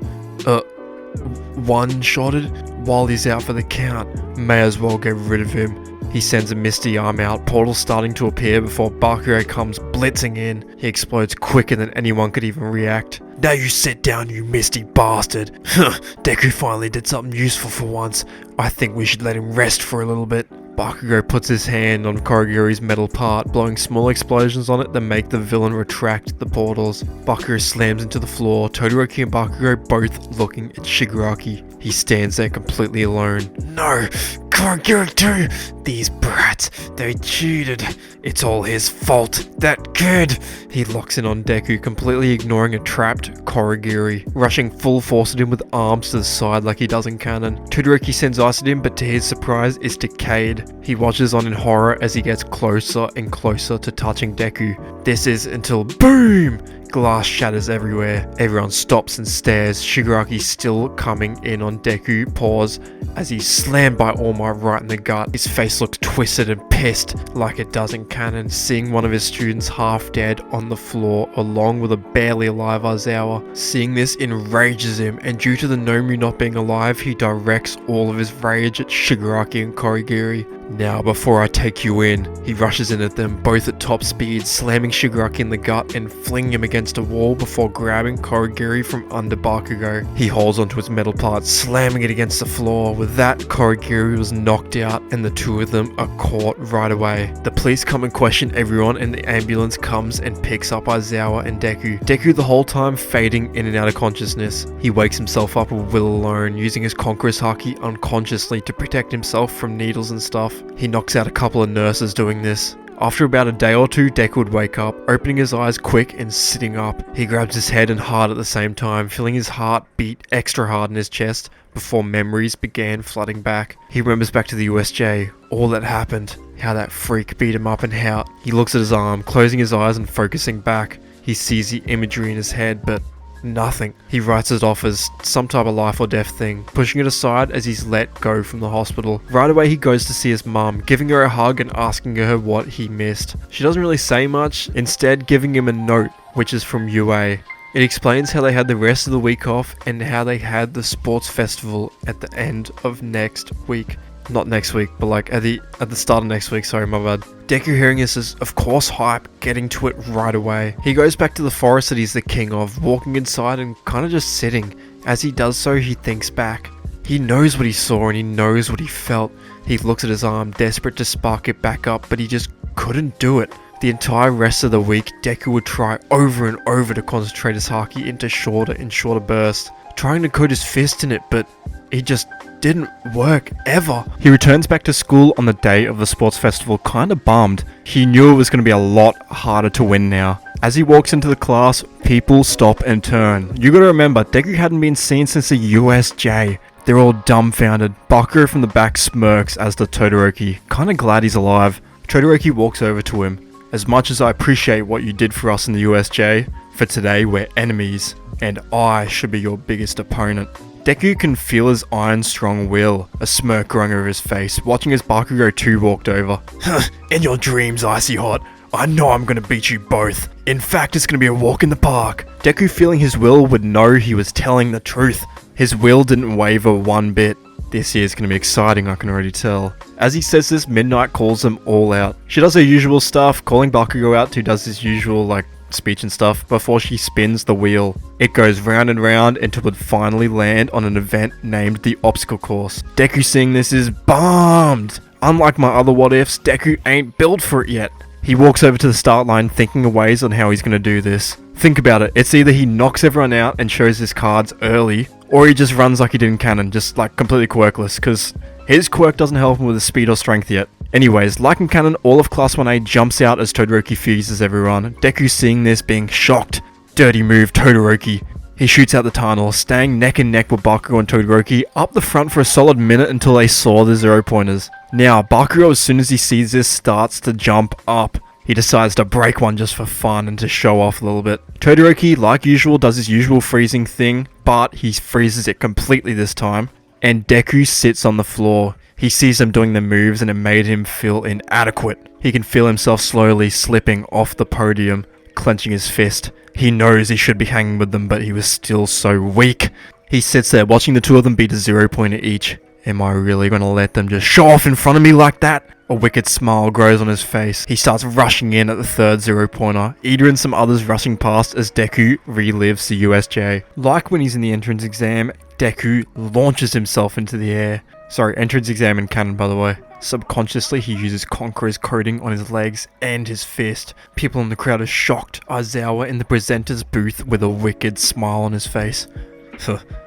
Speaker 2: One-shotted? While he's out for the count. May as well get rid of him. He sends a misty arm out, portals starting to appear before Bakugo comes blitzing in. He explodes quicker than anyone could even react. Now you sit down, you misty bastard. Deku finally did something useful for once. I think we should let him rest for a little bit. Bakugo puts his hand on Kurogiri's metal part, blowing small explosions on it that make the villain retract the portals. Bakugo slams into the floor, Todoroki and Bakugo both looking at Shigaraki. He stands there completely alone. No! Kurogiri too! These brats, they cheated. It's all his fault. That kid! He locks in on Deku, completely ignoring a trapped Kurogiri, rushing full force at him with arms to the side like he does in canon. Todoroki sends ice at him, but to his surprise, it's decayed. He watches on in horror as he gets closer and closer to touching Deku. This is until BOOM! Glass shatters everywhere. Everyone stops and stares. Shigaraki still coming in on Deku. Pause as he's slammed by All Might right in the gut. His face looks twisted and pissed like it does in canon, seeing one of his students half dead on the floor along with a barely alive Aizawa. Seeing this enrages him, and due to the Nomu not being alive, he directs all of his rage at Shigaraki and Kurogiri. Now, before I take you in, he rushes in at them, both at top speed, slamming Shigaraki in the gut and flinging him against a wall before grabbing Kurogiri from under Bakugo. He holds onto its metal part, slamming it against the floor. With that, Kurogiri was knocked out and the two of them are caught right away. The police come and question everyone, and the ambulance comes and picks up Aizawa and Deku. Deku the whole time fading in and out of consciousness. He wakes himself up with will alone, using his Conqueror's Haki unconsciously to protect himself from needles and stuff. He knocks out a couple of nurses doing this. After about a day or two, Deku would wake up, opening his eyes quick and sitting up. He grabs his head and heart at the same time, feeling his heart beat extra hard in his chest before memories began flooding back. He remembers back to the USJ, all that happened, how that freak beat him up and how. He looks at his arm, closing his eyes and focusing back. He sees the imagery in his head, but Nothing. He writes it off as some type of life or death thing, pushing it aside as he's let go from the hospital. Right away he goes to see his mum, giving her a hug and asking her what he missed. She doesn't really say much, instead giving him a note, which is from UA. It explains how they had the rest of the week off and how they had the sports festival at the end of next week. Not next week, but like at the start of next week, sorry, my bad. Deku hearing this is of course hype, getting to it right away. He goes back to the forest that he's the king of, walking inside and kind of just sitting. As he does so, he thinks back. He knows what he saw and he knows what he felt. He looks at his arm, desperate to spark it back up, but he just couldn't do it. The entire rest of the week, Deku would try over and over to concentrate his haki into shorter and shorter bursts, trying to coat his fist in it, but he just didn't work ever. He returns back to school on the day of the sports festival kinda bummed. He knew it was going to be a lot harder to win now. As he walks into the class, people stop and turn. You gotta remember, Deku hadn't been seen since the USJ. They're all dumbfounded. Bakuro from the back smirks as does Todoroki, kinda glad he's alive. Todoroki walks over to him. As much as I appreciate what you did for us in the USJ, for today we're enemies, and I should be your biggest opponent. Deku can feel his iron strong will, a smirk growing over his face, watching as Bakuro too walked over. In your dreams, Icy Hot, I know I'm gonna beat you both. In fact, it's gonna be a walk in the park. Deku, feeling his will, would know he was telling the truth. His will didn't waver one bit. This year's gonna be exciting, I can already tell. As he says this, Midnight calls them all out. She does her usual stuff, calling Bakuro out, who does his usual, speech and stuff, before she spins the wheel. It goes round and round until it finally land on an event named the Obstacle Course. Deku seeing this is bummed. Unlike my other what ifs, Deku ain't built for it yet. He walks over to the start line thinking of ways on how he's gonna do this. Think about it, it's either he knocks everyone out and shows his cards early, or he just runs like he did in canon, just completely quirkless, cause his quirk doesn't help him with his speed or strength yet. Anyways, like in canon, all of Class 1A jumps out as Todoroki fuses everyone. Deku seeing this, being shocked. Dirty move, Todoroki. He shoots out the tunnel, staying neck and neck with Bakuro and Todoroki up the front for a solid minute until they saw the 0-pointers. Now, Bakuro, as soon as he sees this, starts to jump up. He decides to break one just for fun and to show off a little bit. Todoroki, like usual, does his usual freezing thing, but he freezes it completely this time. And Deku sits on the floor. He sees them doing the moves and it made him feel inadequate. He can feel himself slowly slipping off the podium, clenching his fist. He knows he should be hanging with them, but he was still so weak. He sits there watching the two of them beat a 0-pointer each. Am I really going to let them just show off in front of me like that? A wicked smile grows on his face. He starts rushing in at the third 0-pointer, Ida and some others rushing past as Deku relives the USJ. Like when he's in the entrance exam, Deku launches himself into the air. Sorry, entrance exam in canon, by the way. Subconsciously, he uses Conqueror's coding on his legs and his fist. People in the crowd are shocked. Aizawa in the presenter's booth with a wicked smile on his face.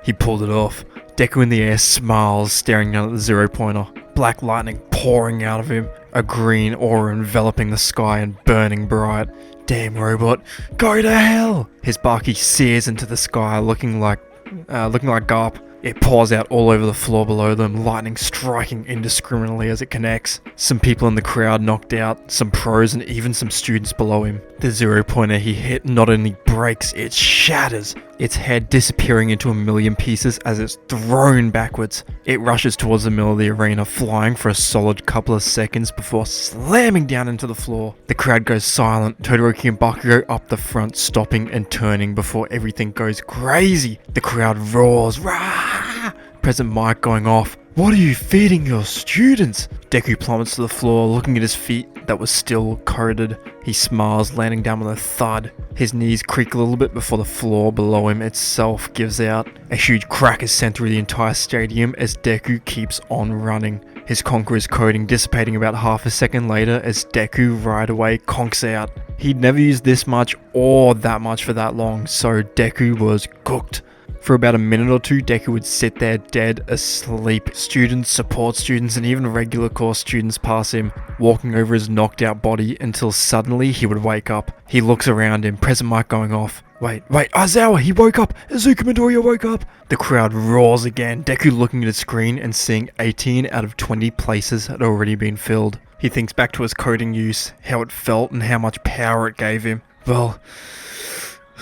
Speaker 2: He pulled it off. Deku in the air smiles, staring down at the 0-pointer. Black lightning pouring out of him. A green aura enveloping the sky and burning bright. Damn robot, go to hell! His Baki sears into the sky, looking like Garp. It pours out all over the floor below them, lightning striking indiscriminately as it connects. Some people in the crowd knocked out, some pros and even some students below him. The 0-pointer he hit not only breaks, it shatters, its head disappearing into a million pieces as it's thrown backwards. It rushes towards the middle of the arena, flying for a solid couple of seconds before slamming down into the floor. The crowd goes silent, Todoroki and Bakuro up the front, stopping and turning before everything goes crazy. The crowd roars, rah! Present mic going off. What are you feeding your students? Deku plummets to the floor, looking at his feet that was still coated. He smiles, landing down with a thud. His knees creak a little bit before the floor below him itself gives out. A huge crack is sent through the entire stadium as Deku keeps on running. His Conqueror's coding dissipating about half a second later as Deku right away conks out. He'd never used this much or that much for that long, so Deku was cooked. For about a minute or two, Deku would sit there dead asleep. Students, support students, and even regular course students pass him, walking over his knocked out body until suddenly he would wake up. He looks around him, present mic going off. Wait, Aizawa, he woke up! Izuku Midoriya woke up! The crowd roars again, Deku looking at his screen and seeing 18 out of 20 places had already been filled. He thinks back to his coding use, how it felt and how much power it gave him. Well,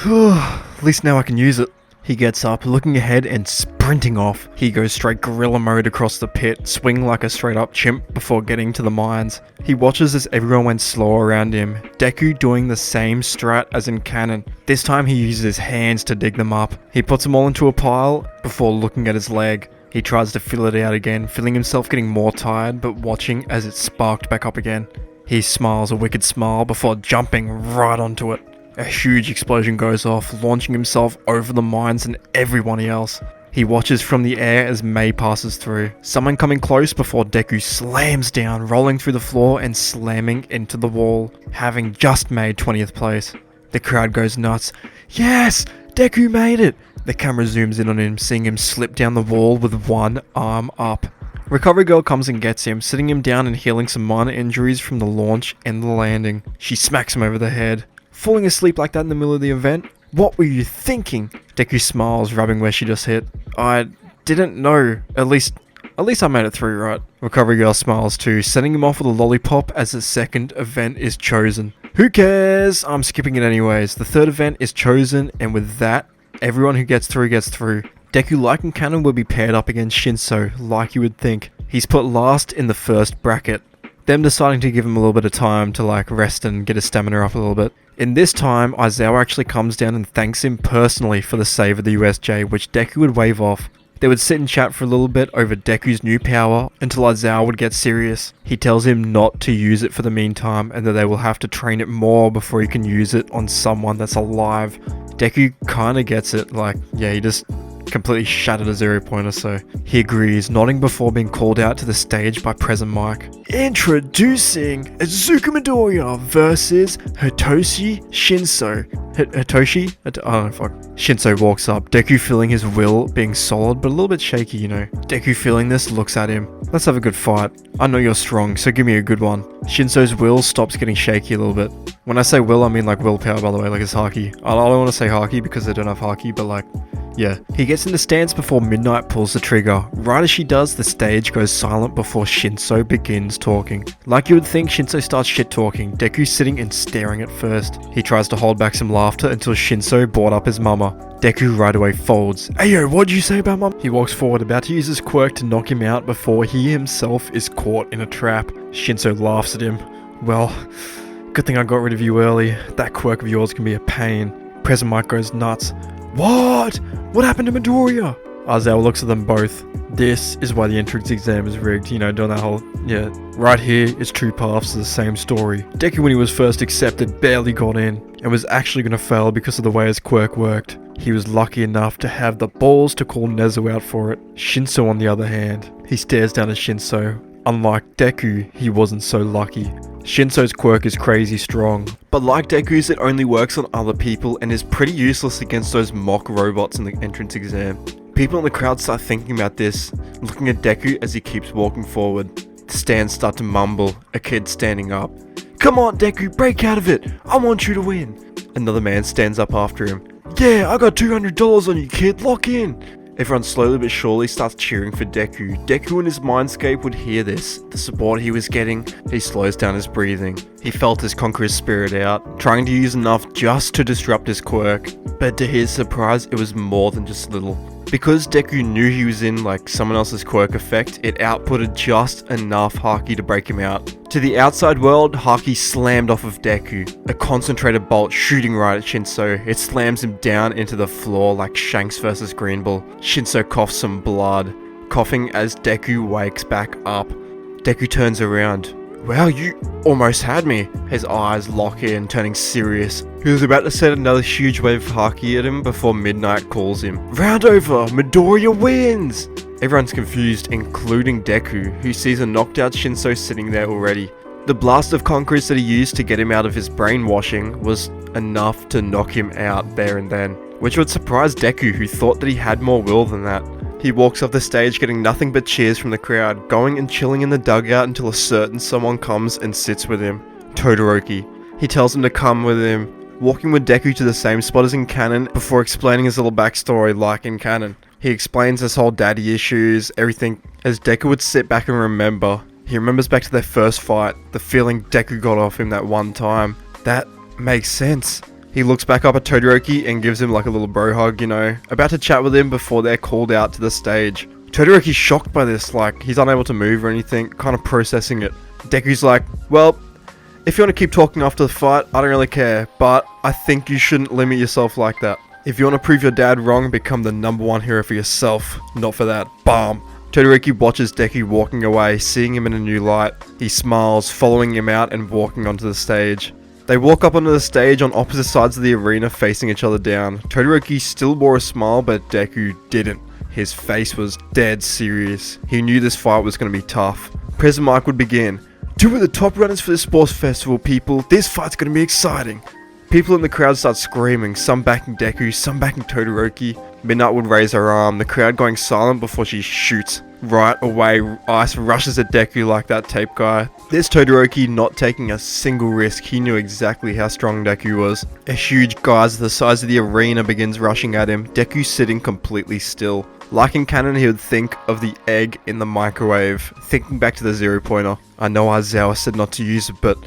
Speaker 2: At least now I can use it. He gets up, looking ahead and sprinting off. He goes straight gorilla mode across the pit, swinging like a straight up chimp before getting to the mines. He watches as everyone went slow around him, Deku doing the same strat as in canon. This time he uses his hands to dig them up. He puts them all into a pile before looking at his leg. He tries to fill it out again, feeling himself getting more tired but watching as it sparked back up again. He smiles a wicked smile before jumping right onto it. A huge explosion goes off, launching himself over the mines and everyone else. He watches from the air as Mei passes through, someone coming close before Deku slams down, rolling through the floor and slamming into the wall, having just made 20th place. The crowd goes nuts. Yes! Deku made it! The camera zooms in on him, seeing him slip down the wall with one arm up. Recovery Girl comes and gets him, sitting him down and healing some minor injuries from the launch and the landing. She smacks him over the head. Falling asleep like that in the middle of the event? What were you thinking? Deku smiles, rubbing where she just hit. I didn't know. At least I made it through, right? Recovery Girl smiles too, sending him off with a lollipop as the second event is chosen. Who cares? I'm skipping it anyways. The third event is chosen, and with that, everyone who gets through gets through. Deku, like in canon, will be paired up against Shinso, like you would think. He's put last in the first bracket. Them deciding to give him a little bit of time to rest and get his stamina up a little bit. In this time, Aizawa actually comes down and thanks him personally for the save of the USJ, which Deku would wave off. They would sit and chat for a little bit over Deku's new power until Aizawa would get serious. He tells him not to use it for the meantime and that they will have to train it more before he can use it on someone that's alive. Deku kinda gets it, he just completely shattered a 0 pointer, so he agrees, nodding before being called out to the stage by present Mike. Introducing Izuku Midoriya versus Hitoshi Shinso. Hitoshi? Shinso walks up, Deku feeling his will being solid but a little bit shaky, you know. Deku feeling this looks at him. Let's have a good fight. I know you're strong, so give me a good one. Shinso's will stops getting shaky a little bit. When I say will, I mean willpower, by the way, like it's haki. I don't want to say haki because they don't have haki, but yeah. He gets into stance before Midnight pulls the trigger. Right as she does, the stage goes silent before Shinso begins talking. Like you would think, Shinso starts shit talking, Deku sitting and staring at first. He tries to hold back some laughter until Shinso brought up his mama. Deku right away folds. Hey yo, what'd you say about mum? He walks forward, about to use his quirk to knock him out before he himself is caught in a trap. Shinso laughs at him. Well, good thing I got rid of you early. That quirk of yours can be a pain. Present Mike goes nuts. What? What happened to Midoriya? Aizawa looks at them both. This is why the entrance exam is rigged, you know, doing that whole, Right here is two paths to the same story. Deku, when he was first accepted, barely got in, and was actually going to fail because of the way his quirk worked. He was lucky enough to have the balls to call Nezu out for it. Shinso, on the other hand, he stares down at Shinso. Unlike Deku, he wasn't so lucky. Shinso's quirk is crazy strong, but like Deku's, it only works on other people and is pretty useless against those mock robots in the entrance exam. People in the crowd start thinking about this, looking at Deku as he keeps walking forward. The stands start to mumble, a kid standing up. Come on Deku, break out of it, I want you to win. Another man stands up after him. Yeah, I got $200 on you kid, lock in. Everyone slowly but surely starts cheering for Deku. Deku in his mindscape would hear this, the support he was getting. He slows down his breathing. He felt his conqueror's spirit out, trying to use enough just to disrupt his quirk. But to his surprise, it was more than just a little. Because Deku knew he was in someone else's quirk effect, it outputted just enough haki to break him out. To the outside world, haki slammed off of Deku, a concentrated bolt shooting right at Shinso. It slams him down into the floor like Shanks versus Green Bull. Shinso coughs some blood, coughing as Deku wakes back up. Deku turns around. Wow, you almost had me. His eyes lock in, turning serious. He was about to set another huge wave of haki at him before Midnight calls him. Round over, Midoriya wins! Everyone's confused, including Deku, who sees a knocked out Shinso sitting there already. The blast of conquerors that he used to get him out of his brainwashing was enough to knock him out there and then, which would surprise Deku, who thought that he had more will than that. He walks off the stage getting nothing but cheers from the crowd, going and chilling in the dugout until a certain someone comes and sits with him. Todoroki. He tells him to come with him, walking with Deku to the same spot as in canon before explaining his little backstory like in canon. He explains his whole daddy issues, everything, as Deku would sit back and remember. He remembers back to their first fight, the feeling Deku got off him that one time. That makes sense. He looks back up at Todoroki and gives him like a little bro hug, you know, about to chat with him before they're called out to the stage. Todoroki's shocked by this, like he's unable to move or anything, kind of processing it. Deku's like, well, if you want to keep talking after the fight, I don't really care, but I think you shouldn't limit yourself like that. If you want to prove your dad wrong, become the #1 hero for yourself, not for that. Bam! Todoroki watches Deku walking away, seeing him in a new light. He smiles, following him out and walking onto the stage. They walk up onto the stage on opposite sides of the arena, facing each other down. Todoroki still bore a smile, but Deku didn't. His face was dead serious. He knew this fight was going to be tough. Present mic would begin. Two of the top runners for the sports festival, people. This fight's going to be exciting. People in the crowd start screaming, some backing Deku, some backing Todoroki. Midnight would raise her arm, the crowd going silent before she shoots. Right away, Ice rushes at Deku like that tape guy. There's Todoroki not taking a single risk. He knew exactly how strong Deku was. A huge guard the size of the arena begins rushing at him, Deku sitting completely still. Like in canon, he would think of the egg in the microwave, thinking back to the 0-pointer. I know Aizawa said not to use it, but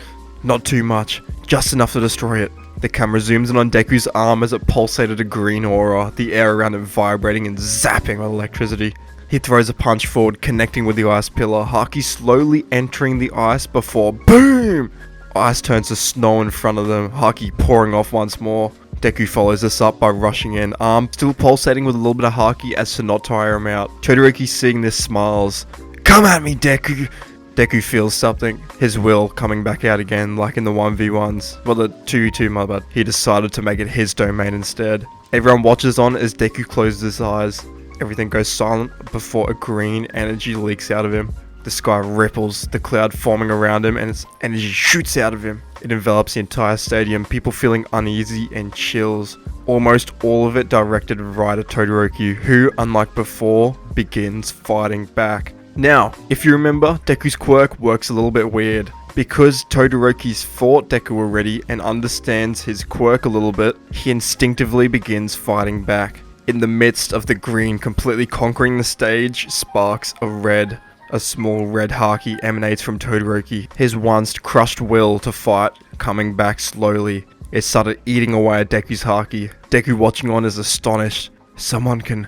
Speaker 2: not too much, just enough to destroy it. The camera zooms in on Deku's arm as it pulsated a green aura, the air around it vibrating and zapping with electricity. He throws a punch forward, connecting with the ice pillar, Haki slowly entering the ice before BOOM! Ice turns to snow in front of them, Haki pouring off once more. Deku follows this up by rushing in, arm still pulsating with a little bit of Haki as to not tire him out. Todoroki seeing this smiles. Come at me, Deku! Deku feels something, his will coming back out again like in the 1v1s, well the 2v2 my bad. He decided to make it his domain instead. Everyone watches on as Deku closes his eyes. Everything goes silent before a green energy leaks out of him. The sky ripples, the cloud forming around him and its energy shoots out of him. It envelops the entire stadium, people feeling uneasy and chills. Almost all of it directed right at Todoroki, who, unlike before, begins fighting back. Now, if you remember, Deku's quirk works a little bit weird. Because Todoroki's fought Deku already and understands his quirk a little bit, he instinctively begins fighting back. In the midst of the green completely conquering the stage, sparks of red. A small red Haki emanates from Todoroki, his once crushed will to fight coming back slowly. It started eating away at Deku's Haki. Deku watching on is astonished. Someone can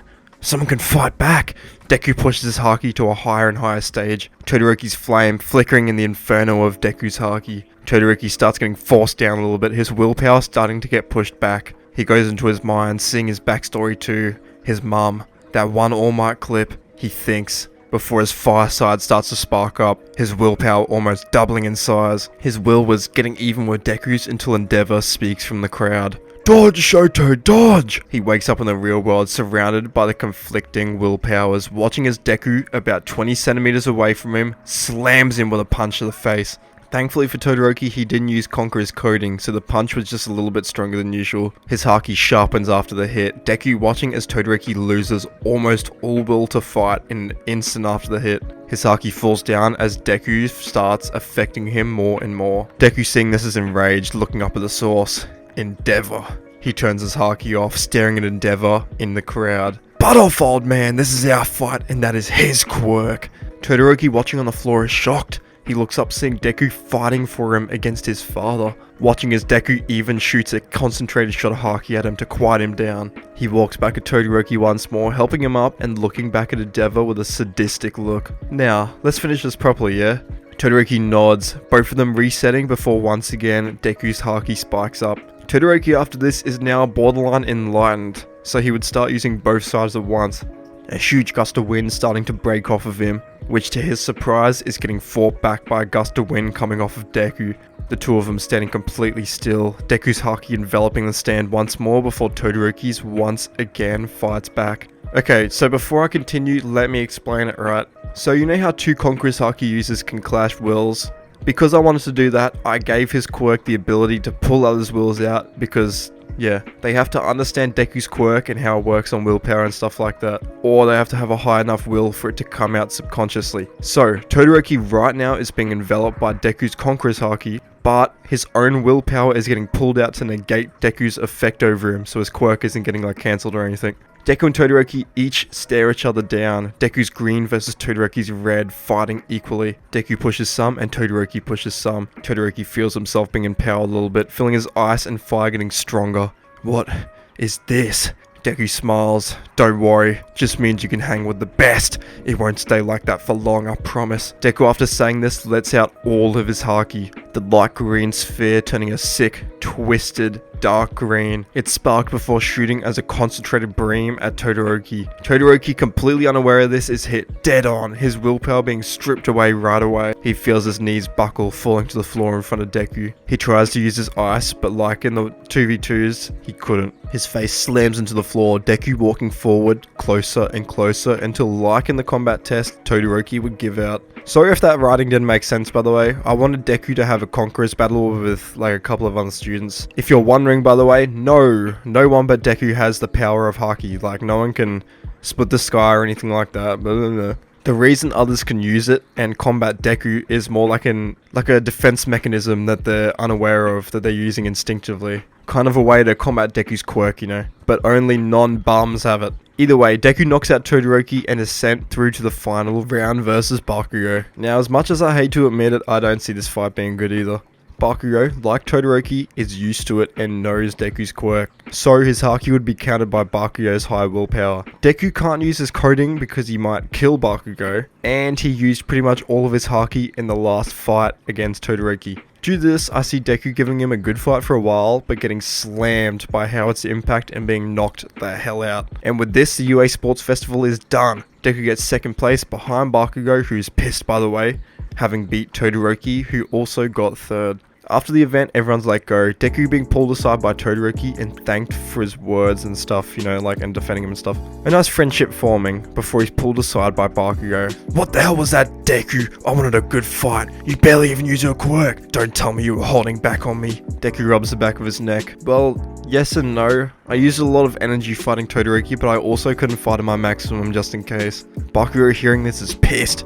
Speaker 2: fight back! Deku pushes his Haki to a higher and higher stage. Todoroki's flame flickering in the inferno of Deku's Haki. Todoroki starts getting forced down a little bit, his willpower starting to get pushed back. He goes into his mind, seeing his backstory too. His mum. That one All Might clip, he thinks. Before his fireside starts to spark up, his willpower almost doubling in size. His will was getting even with Deku's until Endeavor speaks from the crowd. Dodge, Shoto, dodge! He wakes up in the real world, surrounded by the conflicting willpowers, watching as Deku, about 20 centimeters away from him, slams him with a punch to the face. Thankfully for Todoroki, he didn't use Conqueror's coding, so the punch was just a little bit stronger than usual. His Haki sharpens after the hit, Deku watching as Todoroki loses almost all will to fight in an instant after the hit. His Haki falls down as Deku starts affecting him more and more. Deku seeing this is enraged, looking up at the source. Endeavor. He turns his Haki off, staring at Endeavor in the crowd. Butt off, old man, this is our fight and that is his quirk. Todoroki watching on the floor is shocked. He looks up seeing Deku fighting for him against his father, watching as Deku even shoots a concentrated shot of Haki at him to quiet him down. He walks back at Todoroki once more, helping him up and looking back at Endeavor with a sadistic look. Now, let's finish this properly, yeah? Todoroki nods, both of them resetting before once again Deku's Haki spikes up. Todoroki after this is now borderline enlightened, so he would start using both sides at once. A huge gust of wind starting to break off of him, which to his surprise is getting fought back by a gust of wind coming off of Deku. The two of them standing completely still, Deku's Haki enveloping the stand once more before Todoroki's once again fights back. Okay, so before I continue, let me explain it right. So you know how two Conqueror's Haki users can clash wills? Because I wanted to do that, I gave his quirk the ability to pull others' wills out because, yeah, they have to understand Deku's quirk and how it works on willpower and stuff like that. Or they have to have a high enough will for it to come out subconsciously. So, Todoroki right now is being enveloped by Deku's Conqueror's Haki, but his own willpower is getting pulled out to negate Deku's effect over him, so his quirk isn't getting like cancelled or anything. Deku and Todoroki each stare each other down. Deku's green versus Todoroki's red, fighting equally. Deku pushes some and Todoroki pushes some. Todoroki feels himself being empowered a little bit, feeling his ice and fire getting stronger. What is this? Deku smiles. Don't worry, just means you can hang with the best. It won't stay like that for long, I promise. Deku, after saying this, lets out all of his haki. The light green sphere turning a sick, twisted, dark green. It sparked before shooting as a concentrated beam at Todoroki. Todoroki, completely unaware of this, is hit dead on, his willpower being stripped away right away. He feels his knees buckle, falling to the floor in front of Deku. He tries to use his ice, but like in the 2v2s, he couldn't. His face slams into the floor, Deku walking forward, closer and closer, until like in the combat test, Todoroki would give out. Sorry if that writing didn't make sense, by the way. I wanted Deku to have a Conquerors battle with like a couple of other students. If you're wondering, by the way, no one but Deku has the power of haki. Like, no one can split the sky or anything like that. Blah, blah, blah. The reason others can use it and combat Deku is more like a defense mechanism that they're unaware of, that they're using instinctively. Kind of a way to combat Deku's quirk, you know. But only non-bums have it. Either way, Deku knocks out Todoroki and is sent through to the final round versus Bakugo. Now, as much as I hate to admit it, I don't see this fight being good either. Bakugo, like Todoroki, is used to it and knows Deku's quirk, so his haki would be countered by Bakugo's high willpower. Deku can't use his coding because he might kill Bakugo, and he used pretty much all of his haki in the last fight against Todoroki. Due to this, I see Deku giving him a good fight for a while, but getting slammed by Howard's impact and being knocked the hell out. And with this, the UA Sports Festival is done. Deku gets second place behind Bakugo, who's pissed by the way, having beat Todoroki, who also got third. After the event, everyone's let go, Deku being pulled aside by Todoroki and thanked for his words and stuff, you know, like, and defending him and stuff. A nice friendship forming before he's pulled aside by Bakugo. What the hell was that, Deku? I wanted a good fight. You barely even used your quirk. Don't tell me you were holding back on me. Deku rubs the back of his neck. Well, yes and no. I used a lot of energy fighting Todoroki, but I also couldn't fight at my maximum just in case. Bakugo, hearing this, is pissed.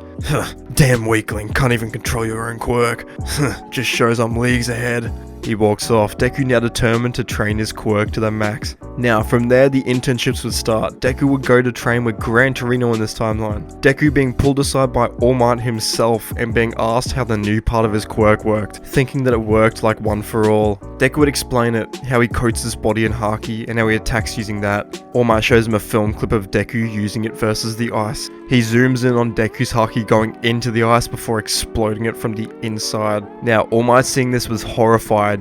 Speaker 2: Damn weakling, can't even control your own quirk. Just shows I'm leagues ahead. He walks off, Deku now determined to train his quirk to the max. Now, from there, the internships would start. Deku would go to train with Gran Torino in this timeline. Deku being pulled aside by All Might himself and being asked how the new part of his quirk worked, thinking that it worked like one for all. Deku would explain it, how he coats his body in haki and how he attacks using that. All Might shows him a film clip of Deku using it versus the ice. He zooms in on Deku's haki going into the ice before exploding it from the inside. Now, All Might seeing this was horrified.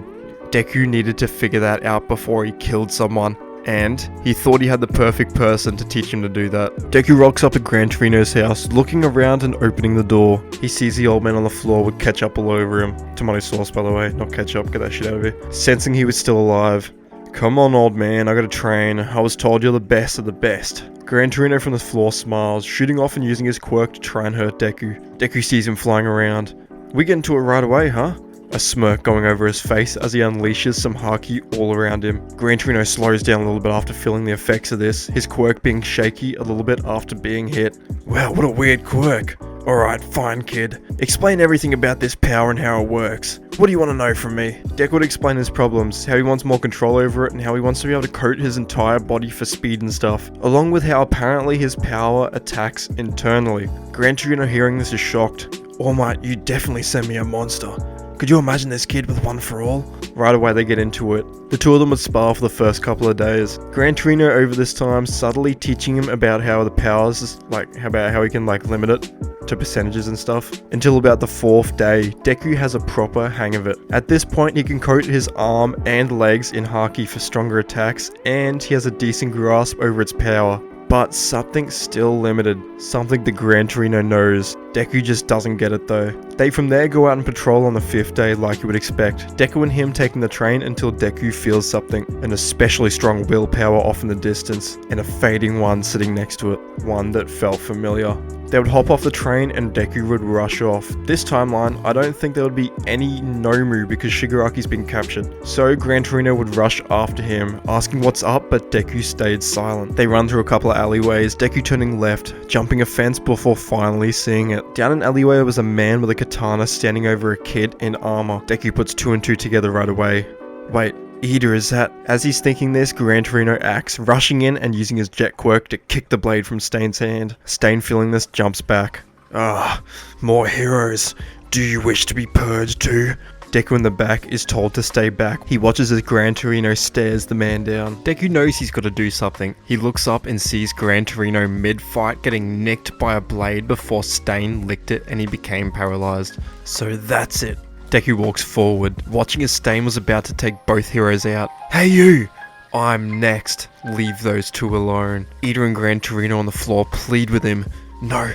Speaker 2: Deku needed to figure that out before he killed someone, and he thought he had the perfect person to teach him to do that. Deku rocks up at Gran Torino's house, looking around and opening the door. He sees the old man on the floor with ketchup all over him. Tomato sauce, by the way, not ketchup, get that shit out of here. Sensing he was still alive. Come on, old man, I gotta train. I was told you're the best of the best. Gran Torino from the floor smiles, shooting off and using his quirk to try and hurt Deku. Deku sees him flying around. We get into it right away, huh? A smirk going over his face as he unleashes some haki all around him. Gran Torino slows down a little bit after feeling the effects of this, his quirk being shaky a little bit after being hit. Wow, what a weird quirk. Alright, fine kid. Explain everything about this power and how it works. What do you want to know from me? Deku would explain his problems, how he wants more control over it and how he wants to be able to coat his entire body for speed and stuff, along with how apparently his power attacks internally. Gran Torino hearing this is shocked. All Might, you definitely sent me a monster. Could you imagine this kid with one for all? Right away they get into it. The two of them would spar for the first couple of days. Gran Torino over this time subtly teaching him about how the powers, about how he can limit it to percentages and stuff. Until about the 4th day, Deku has a proper hang of it. At this point he can coat his arm and legs in haki for stronger attacks, and he has a decent grasp over its power. But something's still limited, something the Gran Torino knows. Deku just doesn't get it though. They from there go out and patrol on the 5th day like you would expect. Deku and him taking the train until Deku feels something, an especially strong willpower off in the distance, and a fading one sitting next to it, one that felt familiar. They would hop off the train and Deku would rush off. This timeline, I don't think there would be any Nomu because Shigaraki's been captured. So Gran Torino would rush after him, asking what's up, but Deku stayed silent. They run through a couple of alleyways, Deku turning left, jumping a fence before finally seeing it. Down an alleyway was a man with a katana standing over a kid in armor. Deku puts 2 and 2 together right away. Wait, Ehigher is that? As he's thinking this, Gran Torino acts, rushing in and using his jet quirk to kick the blade from Stain's hand. Stain, feeling this, jumps back. Ah, more heroes. Do you wish to be purged too? Deku in the back is told to stay back. He watches as Gran Torino stares the man down. Deku knows he's got to do something. He looks up and sees Gran Torino mid-fight getting nicked by a blade before Stain licked it and he became paralyzed. So that's it. Deku walks forward, watching as Stain was about to take both heroes out. Hey you! I'm next. Leave those two alone. Ehigher and Gran Torino on the floor plead with him. No,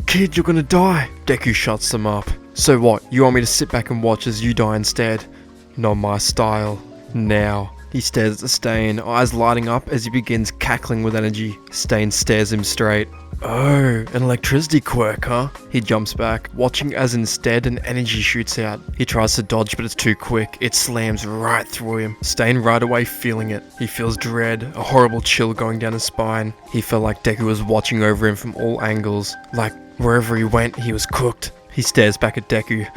Speaker 2: kid, you're gonna die. Deku shuts them up. So what, you want me to sit back and watch as you die instead? Not my style. Now. He stares at Stain, eyes lighting up as he begins cackling with energy. Stain stares him straight. Oh, an electricity quirk, huh? He jumps back, watching as instead an energy shoots out. He tries to dodge, but it's too quick. It slams right through him. Stain right away feeling it. He feels dread, a horrible chill going down his spine. He felt like Deku was watching over him from all angles. Like, wherever he went, he was cooked. He stares back at Deku.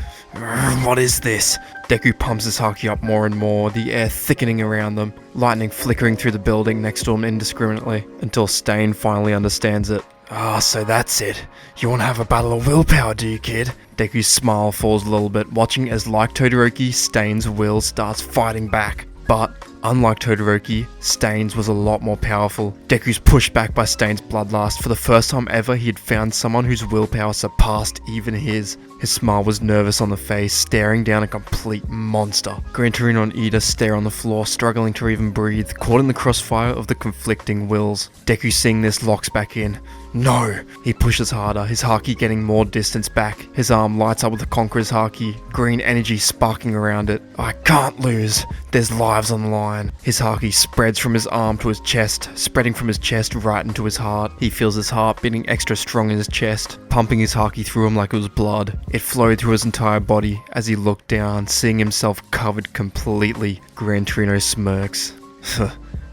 Speaker 2: What is this? Deku pumps his haki up more and more, the air thickening around them, lightning flickering through the building next to him indiscriminately, until Stain finally understands it. Ah, so that's it. You want to have a battle of willpower, do you, kid? Deku's smile falls a little bit, watching as, like Todoroki, Stain's will starts fighting back. But, unlike Todoroki, Stain's was a lot more powerful. Deku's pushed back by Stain's bloodlust. For the first time ever, he had found someone whose willpower surpassed even his. His smile was nervous on the face, staring down a complete monster. Gran Torino and Ehigher stare on the floor, struggling to even breathe, caught in the crossfire of the conflicting wills. Deku, seeing this, locks back in. No! He pushes harder, his haki getting more distance back. His arm lights up with the Conqueror's haki, green energy sparking around it. I can't lose. There's lives on the line. His haki spreads from his arm to his chest, spreading from his chest right into his heart. He feels his heart beating extra strong in his chest, pumping his haki through him like it was blood. It flowed through his entire body as he looked down, seeing himself covered completely. Gran Torino smirks.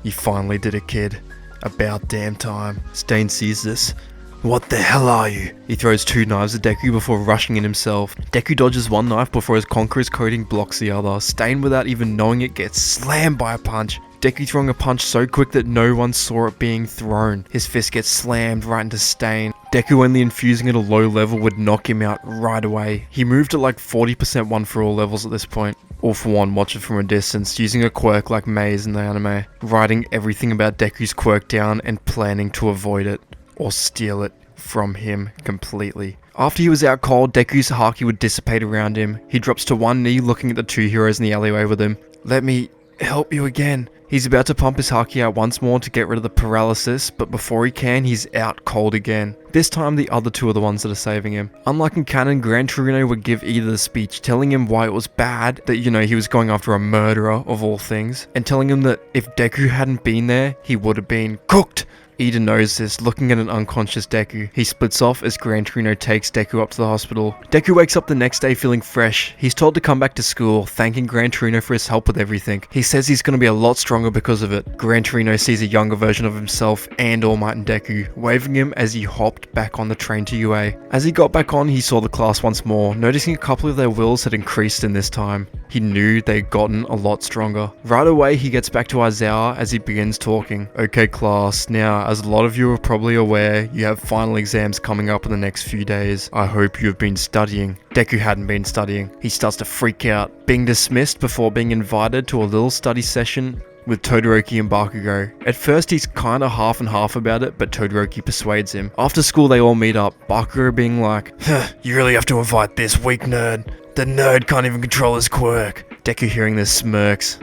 Speaker 2: You finally did it, kid. About damn time. Stain sees this. What the hell are you? He throws two knives at Deku before rushing in himself. Deku dodges one knife before his Conqueror's coating blocks the other. Stain, without even knowing it, gets slammed by a punch. Deku throwing a punch so quick that no one saw it being thrown. His fist gets slammed right into Stain. Deku only infusing at a low level would knock him out right away. He moved at like 40% 1 for all levels at this point. All for one, watch it from a distance, using a quirk like Maze in the anime, writing everything about Deku's quirk down and planning to avoid it, or steal it from him completely. After he was out cold, Deku's haki would dissipate around him. He drops to one knee looking at the two heroes in the alleyway with him. Let me help you again. He's about to pump his haki out once more to get rid of the paralysis, but before he can, he's out cold again. This time the other two are the ones that are saving him. Unlike in canon, Gran Torino would give Ehigher the speech telling him why it was bad that, he was going after a murderer of all things, and telling him that if Deku hadn't been there, he would have been cooked. Ehigher knows this, looking at an unconscious Deku. He splits off as Gran Torino takes Deku up to the hospital. Deku wakes up the next day feeling fresh. He's told to come back to school, thanking Gran Torino for his help with everything. He says he's going to be a lot stronger because of it. Gran Torino sees a younger version of himself and All Might and Deku, waving him as he hopped back on the train to UA. As he got back on, he saw the class once more, noticing a couple of their wills had increased in this time. He knew they'd gotten a lot stronger. Right away, he gets back to Aizawa as he begins talking. Okay class, now as a lot of you are probably aware, you have final exams coming up in the next few days. I hope you have been studying. Deku hadn't been studying. He starts to freak out, being dismissed before being invited to a little study session with Todoroki and Bakugo. At first he's kinda half and half about it, but Todoroki persuades him. After school they all meet up, Bakugo being like, you really have to invite this weak nerd. The nerd can't even control his quirk. Deku hearing this smirks.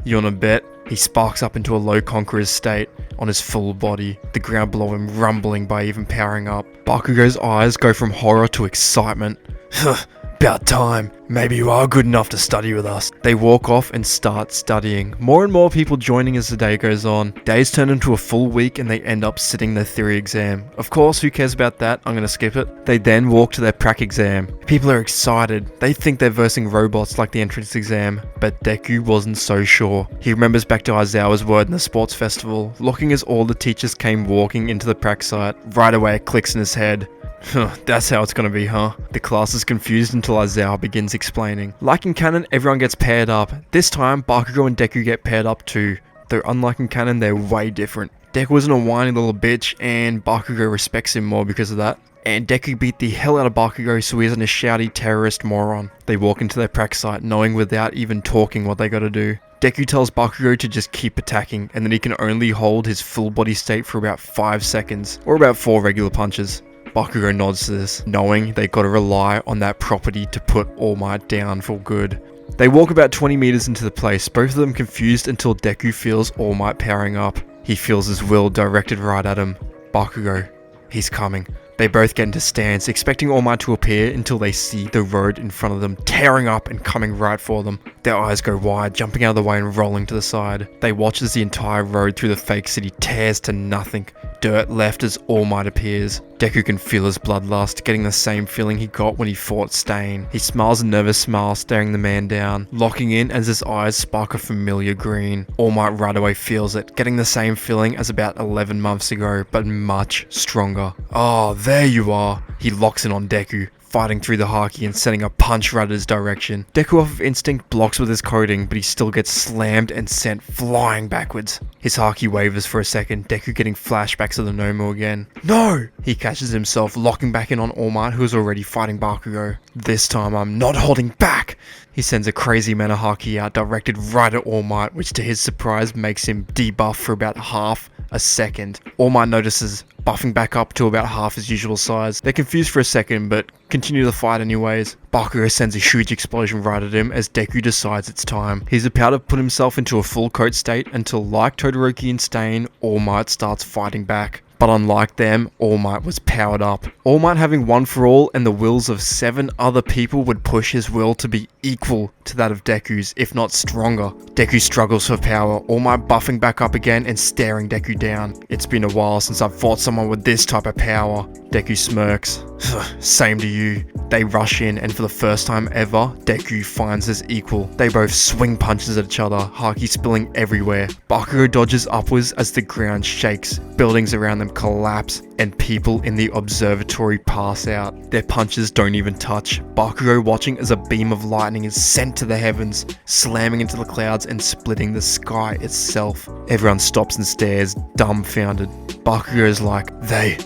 Speaker 2: You wanna bet? He sparks up into a low conqueror's state on his full body, the ground below him rumbling by even powering up. Bakugo's eyes go from horror to excitement. About time. Maybe you are good enough to study with us. They walk off and start studying. More and more people joining as the day goes on. Days turn into a full week and they end up sitting their theory exam. Of course, who cares about that? I'm gonna skip it. They then walk to their prac exam. People are excited. They think they're versing robots like the entrance exam, but Deku wasn't so sure. He remembers back to Aizawa's word in the sports festival, looking as all the teachers came walking into the prac site. Right away it clicks in his head. That's how it's gonna be, huh? The class is confused until Aizawa begins explaining. Like in canon, everyone gets paired up. This time, Bakugo and Deku get paired up too. Though unlike in canon, they're way different. Deku isn't a whiny little bitch, and Bakugo respects him more because of that. And Deku beat the hell out of Bakugo, so he isn't a shouty terrorist moron. They walk into their practice site knowing without even talking what they gotta do. Deku tells Bakugo to just keep attacking, and that he can only hold his full body state for about 5 seconds, or about 4 regular punches. Bakugo nods to this, knowing they gotta rely on that property to put All Might down for good. They walk about 20 meters into the place, both of them confused until Deku feels All Might powering up. He feels his will directed right at him. Bakugo, he's coming. They both get into stance, expecting All Might to appear until they see the road in front of them tearing up and coming right for them. Their eyes go wide, jumping out of the way and rolling to the side. They watch as the entire road through the fake city tears to nothing. Dirt left as All Might appears. Deku can feel his bloodlust, getting the same feeling he got when he fought Stain. He smiles a nervous smile, staring the man down, locking in as his eyes spark a familiar green. All Might right away feels it, getting the same feeling as about 11 months ago, but much stronger. Oh, there you are. He locks in on Deku, fighting through the haki and sending a punch right at his direction. Deku off of instinct blocks with his coating, but he still gets slammed and sent flying backwards. His haki wavers for a second, Deku getting flashbacks of the Nomu again. No! He catches himself, locking back in on All Might, who is already fighting Bakugo. This time I'm not holding back! He sends a crazy amount of haki out, directed right at All Might, which to his surprise makes him debuff for about half a second. All Might notices, buffing back up to about half his usual size. They're confused for a second, but continue the fight anyways. Bakugo sends a huge explosion right at him as Deku decides it's time. He's about to put himself into a full coat state until, like Todoroki and Stain, All Might starts fighting back. But unlike them, All Might was powered up. All Might having one for all, and the wills of 7 other people would push his will to be equal to that of Deku's, if not stronger. Deku struggles for power, All Might buffing back up again and staring Deku down. It's been a while since I've fought someone with this type of power. Deku smirks. Same to you. They rush in, and for the first time ever, Deku finds his equal. They both swing punches at each other, haki spilling everywhere. Bakugo dodges upwards as the ground shakes, buildings around them collapse, and people in the observatory pass out. Their punches don't even touch. Bakugo watching as a beam of lightning is sent to the heavens, slamming into the clouds and splitting the sky itself. Everyone stops and stares, dumbfounded. Bakugo's like, they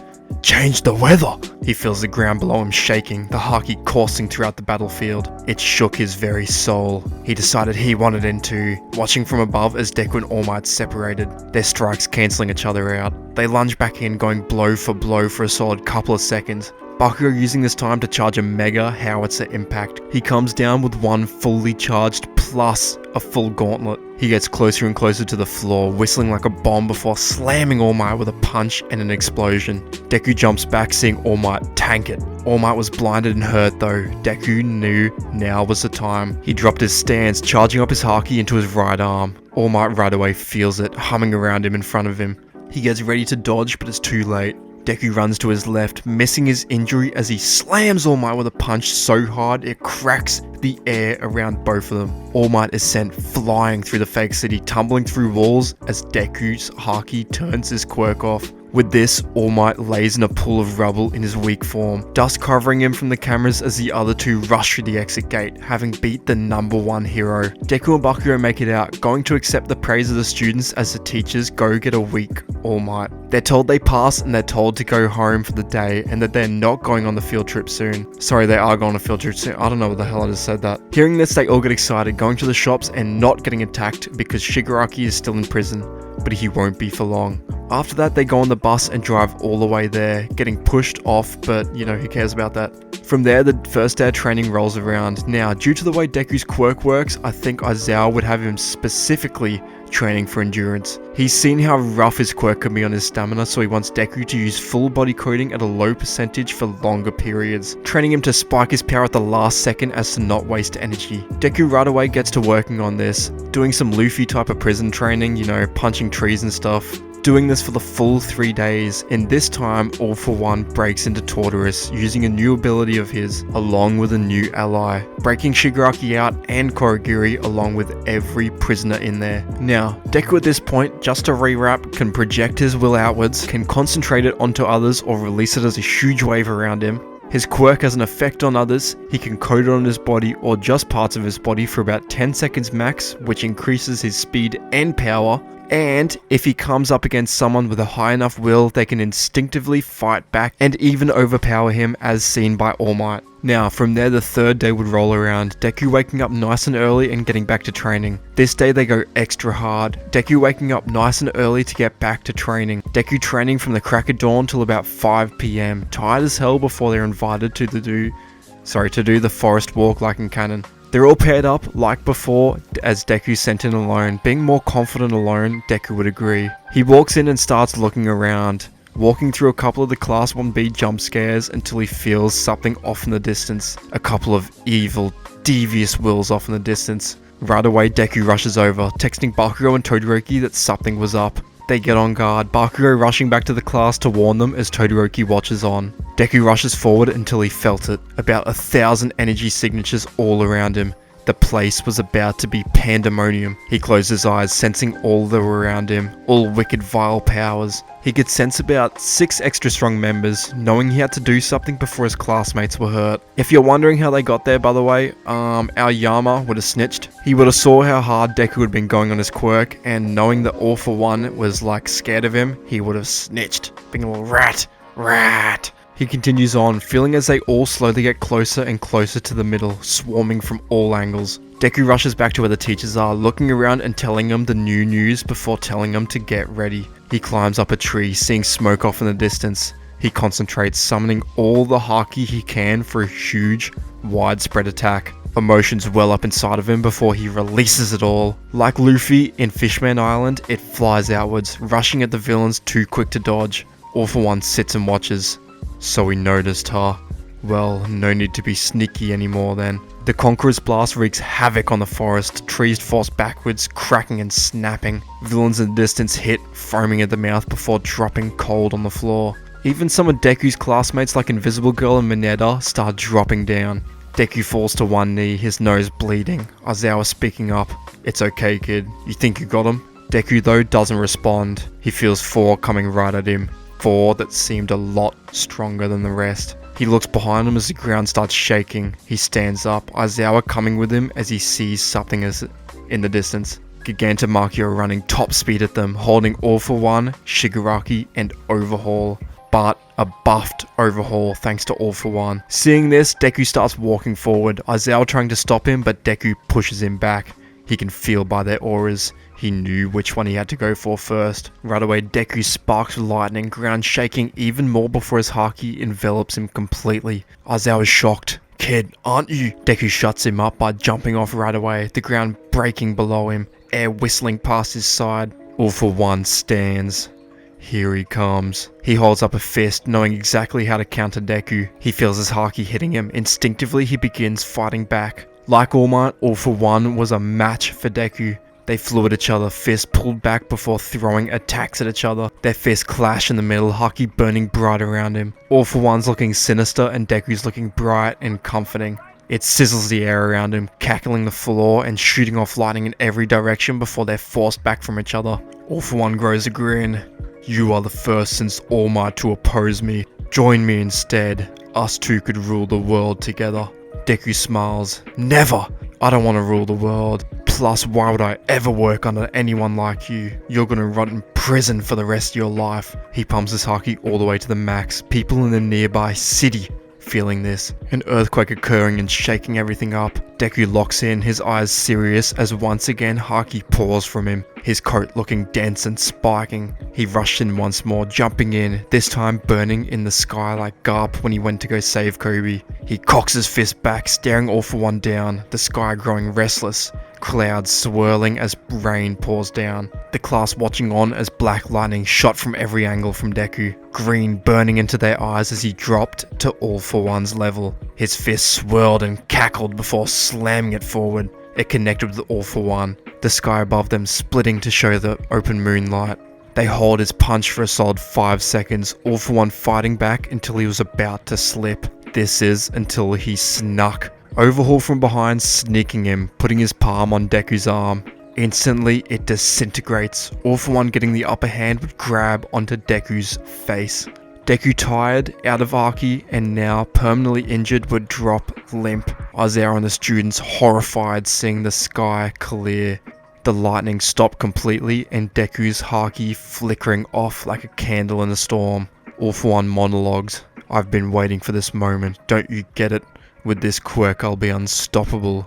Speaker 2: changed the weather. He feels the ground below him shaking, the haki coursing throughout the battlefield. It shook his very soul. He decided he wanted in too, watching from above as Deku and All Might separated, their strikes cancelling each other out. They lunge back in, going blow for a solid couple of seconds. Bakugo using this time to charge a mega howitzer impact. He comes down with one fully charged plus a full gauntlet. He gets closer and closer to the floor, whistling like a bomb before slamming All Might with a punch and an explosion. Deku jumps back, seeing All Might tank it. All Might was blinded and hurt though. Deku knew now was the time. He dropped his stance, charging up his haki into his right arm. All Might right away feels it, humming around him in front of him. He gets ready to dodge, but it's too late. Deku runs to his left, missing his injury as he slams All Might with a punch so hard it cracks the air around both of them. All Might is sent flying through the fake city, tumbling through walls as Deku's haki turns his quirk off. With this, All Might lays in a pool of rubble in his weak form, dust covering him from the cameras as the other two rush through the exit gate, having beat the #1 hero. Deku and Bakugo make it out, going to accept the praise of the students as the teachers go get a weak All Might. They're told they pass and they're told to go home for the day and that they're not going on the field trip soon. Sorry, they are going on a field trip soon. I don't know what the hell I just said that. Hearing this, they all get excited, going to the shops and not getting attacked because Shigaraki is still in prison, but he won't be for long. After that, they go on the bus and drive all the way there, getting pushed off, but you know, who cares about that? From there, the first day of training rolls around. Now, due to the way Deku's quirk works, I think Aizawa would have him specifically training for endurance. He's seen how rough his quirk can be on his stamina, so he wants Deku to use full body coating at a low percentage for longer periods, training him to spike his power at the last second as to not waste energy. Deku right away gets to working on this, doing some Luffy type of prison training, you know, punching trees and stuff. doing this for the full 3 days, and this time All For One breaks into Tortoise using a new ability of his along with a new ally, breaking Shigaraki out and Korogiri along with every prisoner in there. Now, Deku at this point, just to rewrap, can project his will outwards, can concentrate it onto others or release it as a huge wave around him. His quirk has an effect on others, he can code it on his body or just parts of his body for about 10 seconds max, which increases his speed and power. And if he comes up against someone with a high enough will, they can instinctively fight back and even overpower him, as seen by All Might. Now, from there the third day would roll around, Deku waking up nice and early and getting back to training. This day they go extra hard, Deku waking up nice and early to get back to training. Deku training from the crack of dawn till about 5 PM, tired as hell before they're invited to do the forest walk like in canon. They're all paired up like before as Deku sent in alone. Being more confident alone, Deku would agree. He walks in and starts looking around, walking through a couple of the Class 1B jump scares until he feels something off in the distance. A couple of evil, devious wills off in the distance. Right away, Deku rushes over, texting Bakugo and Todoroki that something was up. They get on guard, Bakugo rushing back to the class to warn them as Todoroki watches on. Deku rushes forward until he felt it, about 1,000 energy signatures all around him. The place was about to be pandemonium. He closed his eyes, sensing all that were around him, all wicked vile powers. He could sense about 6 extra strong members, knowing he had to do something before his classmates were hurt. If you're wondering how they got there, by the way, our Yama would have snitched. He would have saw how hard Deku had been going on his quirk, and knowing that All For One was like scared of him, he would have snitched, being a little rat. He continues on, feeling as they all slowly get closer and closer to the middle, swarming from all angles. Deku rushes back to where the teachers are, looking around and telling them the new news before telling them to get ready. He climbs up a tree, seeing smoke off in the distance. He concentrates, summoning all the haki he can for a huge, widespread attack. Emotions well up inside of him before he releases it all. Like Luffy in Fishman Island, it flies outwards, rushing at the villains too quick to dodge. All For One sits and watches. So he noticed her. Well, no need to be sneaky anymore then. The Conqueror's blast wreaks havoc on the forest, trees force backwards, cracking and snapping. Villains in the distance hit, foaming at the mouth before dropping cold on the floor. Even some of Deku's classmates like Invisible Girl and Mineta start dropping down. Deku falls to one knee, his nose bleeding. Aizawa speaking up. "It's okay, kid. You think you got him?" Deku though doesn't respond. He feels 4 coming right at him. 4 that seemed a lot stronger than the rest. He looks behind him as the ground starts shaking. He stands up, Aizawa coming with him as he sees something in the distance. Gigantomachia running top speed at them, holding All For One, Shigaraki, and Overhaul. But a buffed Overhaul thanks to All For One. Seeing this, Deku starts walking forward, Aizawa trying to stop him, but Deku pushes him back. He can feel by their auras. He knew which one he had to go for first. Right away, Deku sparks with lightning, ground shaking even more before his haki envelops him completely. Aizawa is shocked. "Kid, aren't you?" Deku shuts him up by jumping off right away, the ground breaking below him, air whistling past his side. All For One stands. Here he comes. He holds up a fist, knowing exactly how to counter Deku. He feels his haki hitting him. Instinctively, he begins fighting back. Like All Might, All For One was a match for Deku. They flew at each other, fists pulled back before throwing attacks at each other. Their fists clash in the middle, haki burning bright around him. All For One's looking sinister and Deku's looking bright and comforting. It sizzles the air around him, cackling the floor and shooting off lightning in every direction before they're forced back from each other. All For One grows a grin. "You are the first since All Might to oppose me. Join me instead. Us two could rule the world together." Deku smiles. "Never! I don't want to rule the world. Plus, why would I ever work under anyone like you? You're gonna rot in prison for the rest of your life." He pumps his haki all the way to the max. People in the nearby city feeling this. An earthquake occurring and shaking everything up. Deku locks in, his eyes serious as once again haki pours from him. His coat looking dense and spiking. He rushed in once more, jumping in, this time burning in the sky like Garp when he went to go save Kobe. He cocks his fist back, staring All For One down, the sky growing restless. Clouds swirling as rain pours down. The class watching on as black lightning shot from every angle from Deku. Green burning into their eyes as he dropped to All For One's level. His fist swirled and cackled before slamming it forward. It connected with All For One, the sky above them splitting to show the open moonlight. They hold his punch for a solid 5 seconds, all for one fighting back until he was about to slip. This is until he snuck. Overhaul from behind, sneaking him, putting his palm on Deku's arm. Instantly, it disintegrates, all for one getting the upper hand would grab onto Deku's face. Deku, tired, out of Haki, and now permanently injured, would drop limp. Aizawa and the students horrified, seeing the sky clear. The lightning stopped completely and Deku's Haki flickering off like a candle in a storm. All for one monologues. I've been waiting for this moment, don't you get it? With this quirk I'll be unstoppable.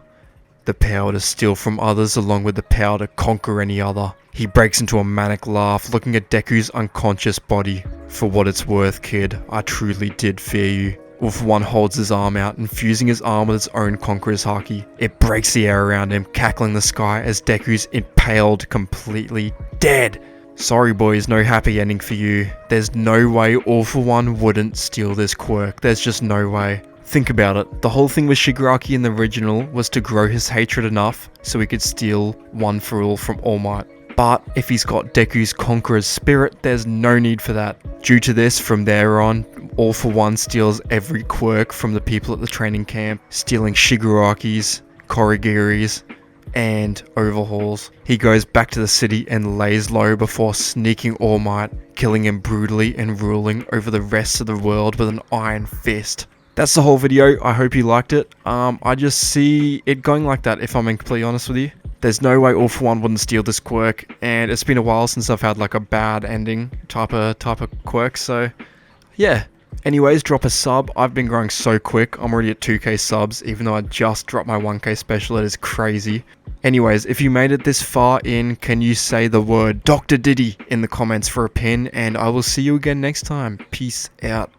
Speaker 2: The power to steal from others along with the power to conquer any other. He breaks into a manic laugh, looking at Deku's unconscious body. For what it's worth, kid, I truly did fear you. Wolf One holds his arm out, infusing his arm with its own Conqueror's Haki. It breaks the air around him, cackling the sky as Deku's impaled, completely dead. Sorry boys, no happy ending for you. There's no way All For One wouldn't steal this quirk. There's just no way. Think about it. The whole thing with Shigaraki in the original was to grow his hatred enough so he could steal One For All from All Might. But if he's got Deku's Conqueror's spirit, there's no need for that. Due to this, from there on, All For One steals every quirk from the people at the training camp, stealing Shigaraki's, Korigiri's, and overhauls. He goes back to the city and lays low before sneaking All Might, killing him brutally and ruling over the rest of the world with an iron fist. That's the whole video. I hope you liked it. I just see it going like that, if I'm being completely honest with you. There's no way All For One wouldn't steal this quirk, and it's been a while since I've had like a bad ending type of quirk, so yeah. Anyways, drop a sub. I've been growing so quick. I'm already at 2k subs, even though I just dropped my 1k special. It is crazy. Anyways, if you made it this far in, can you say the word Dr. Diddy in the comments for a pin, and I will see you again next time. Peace out.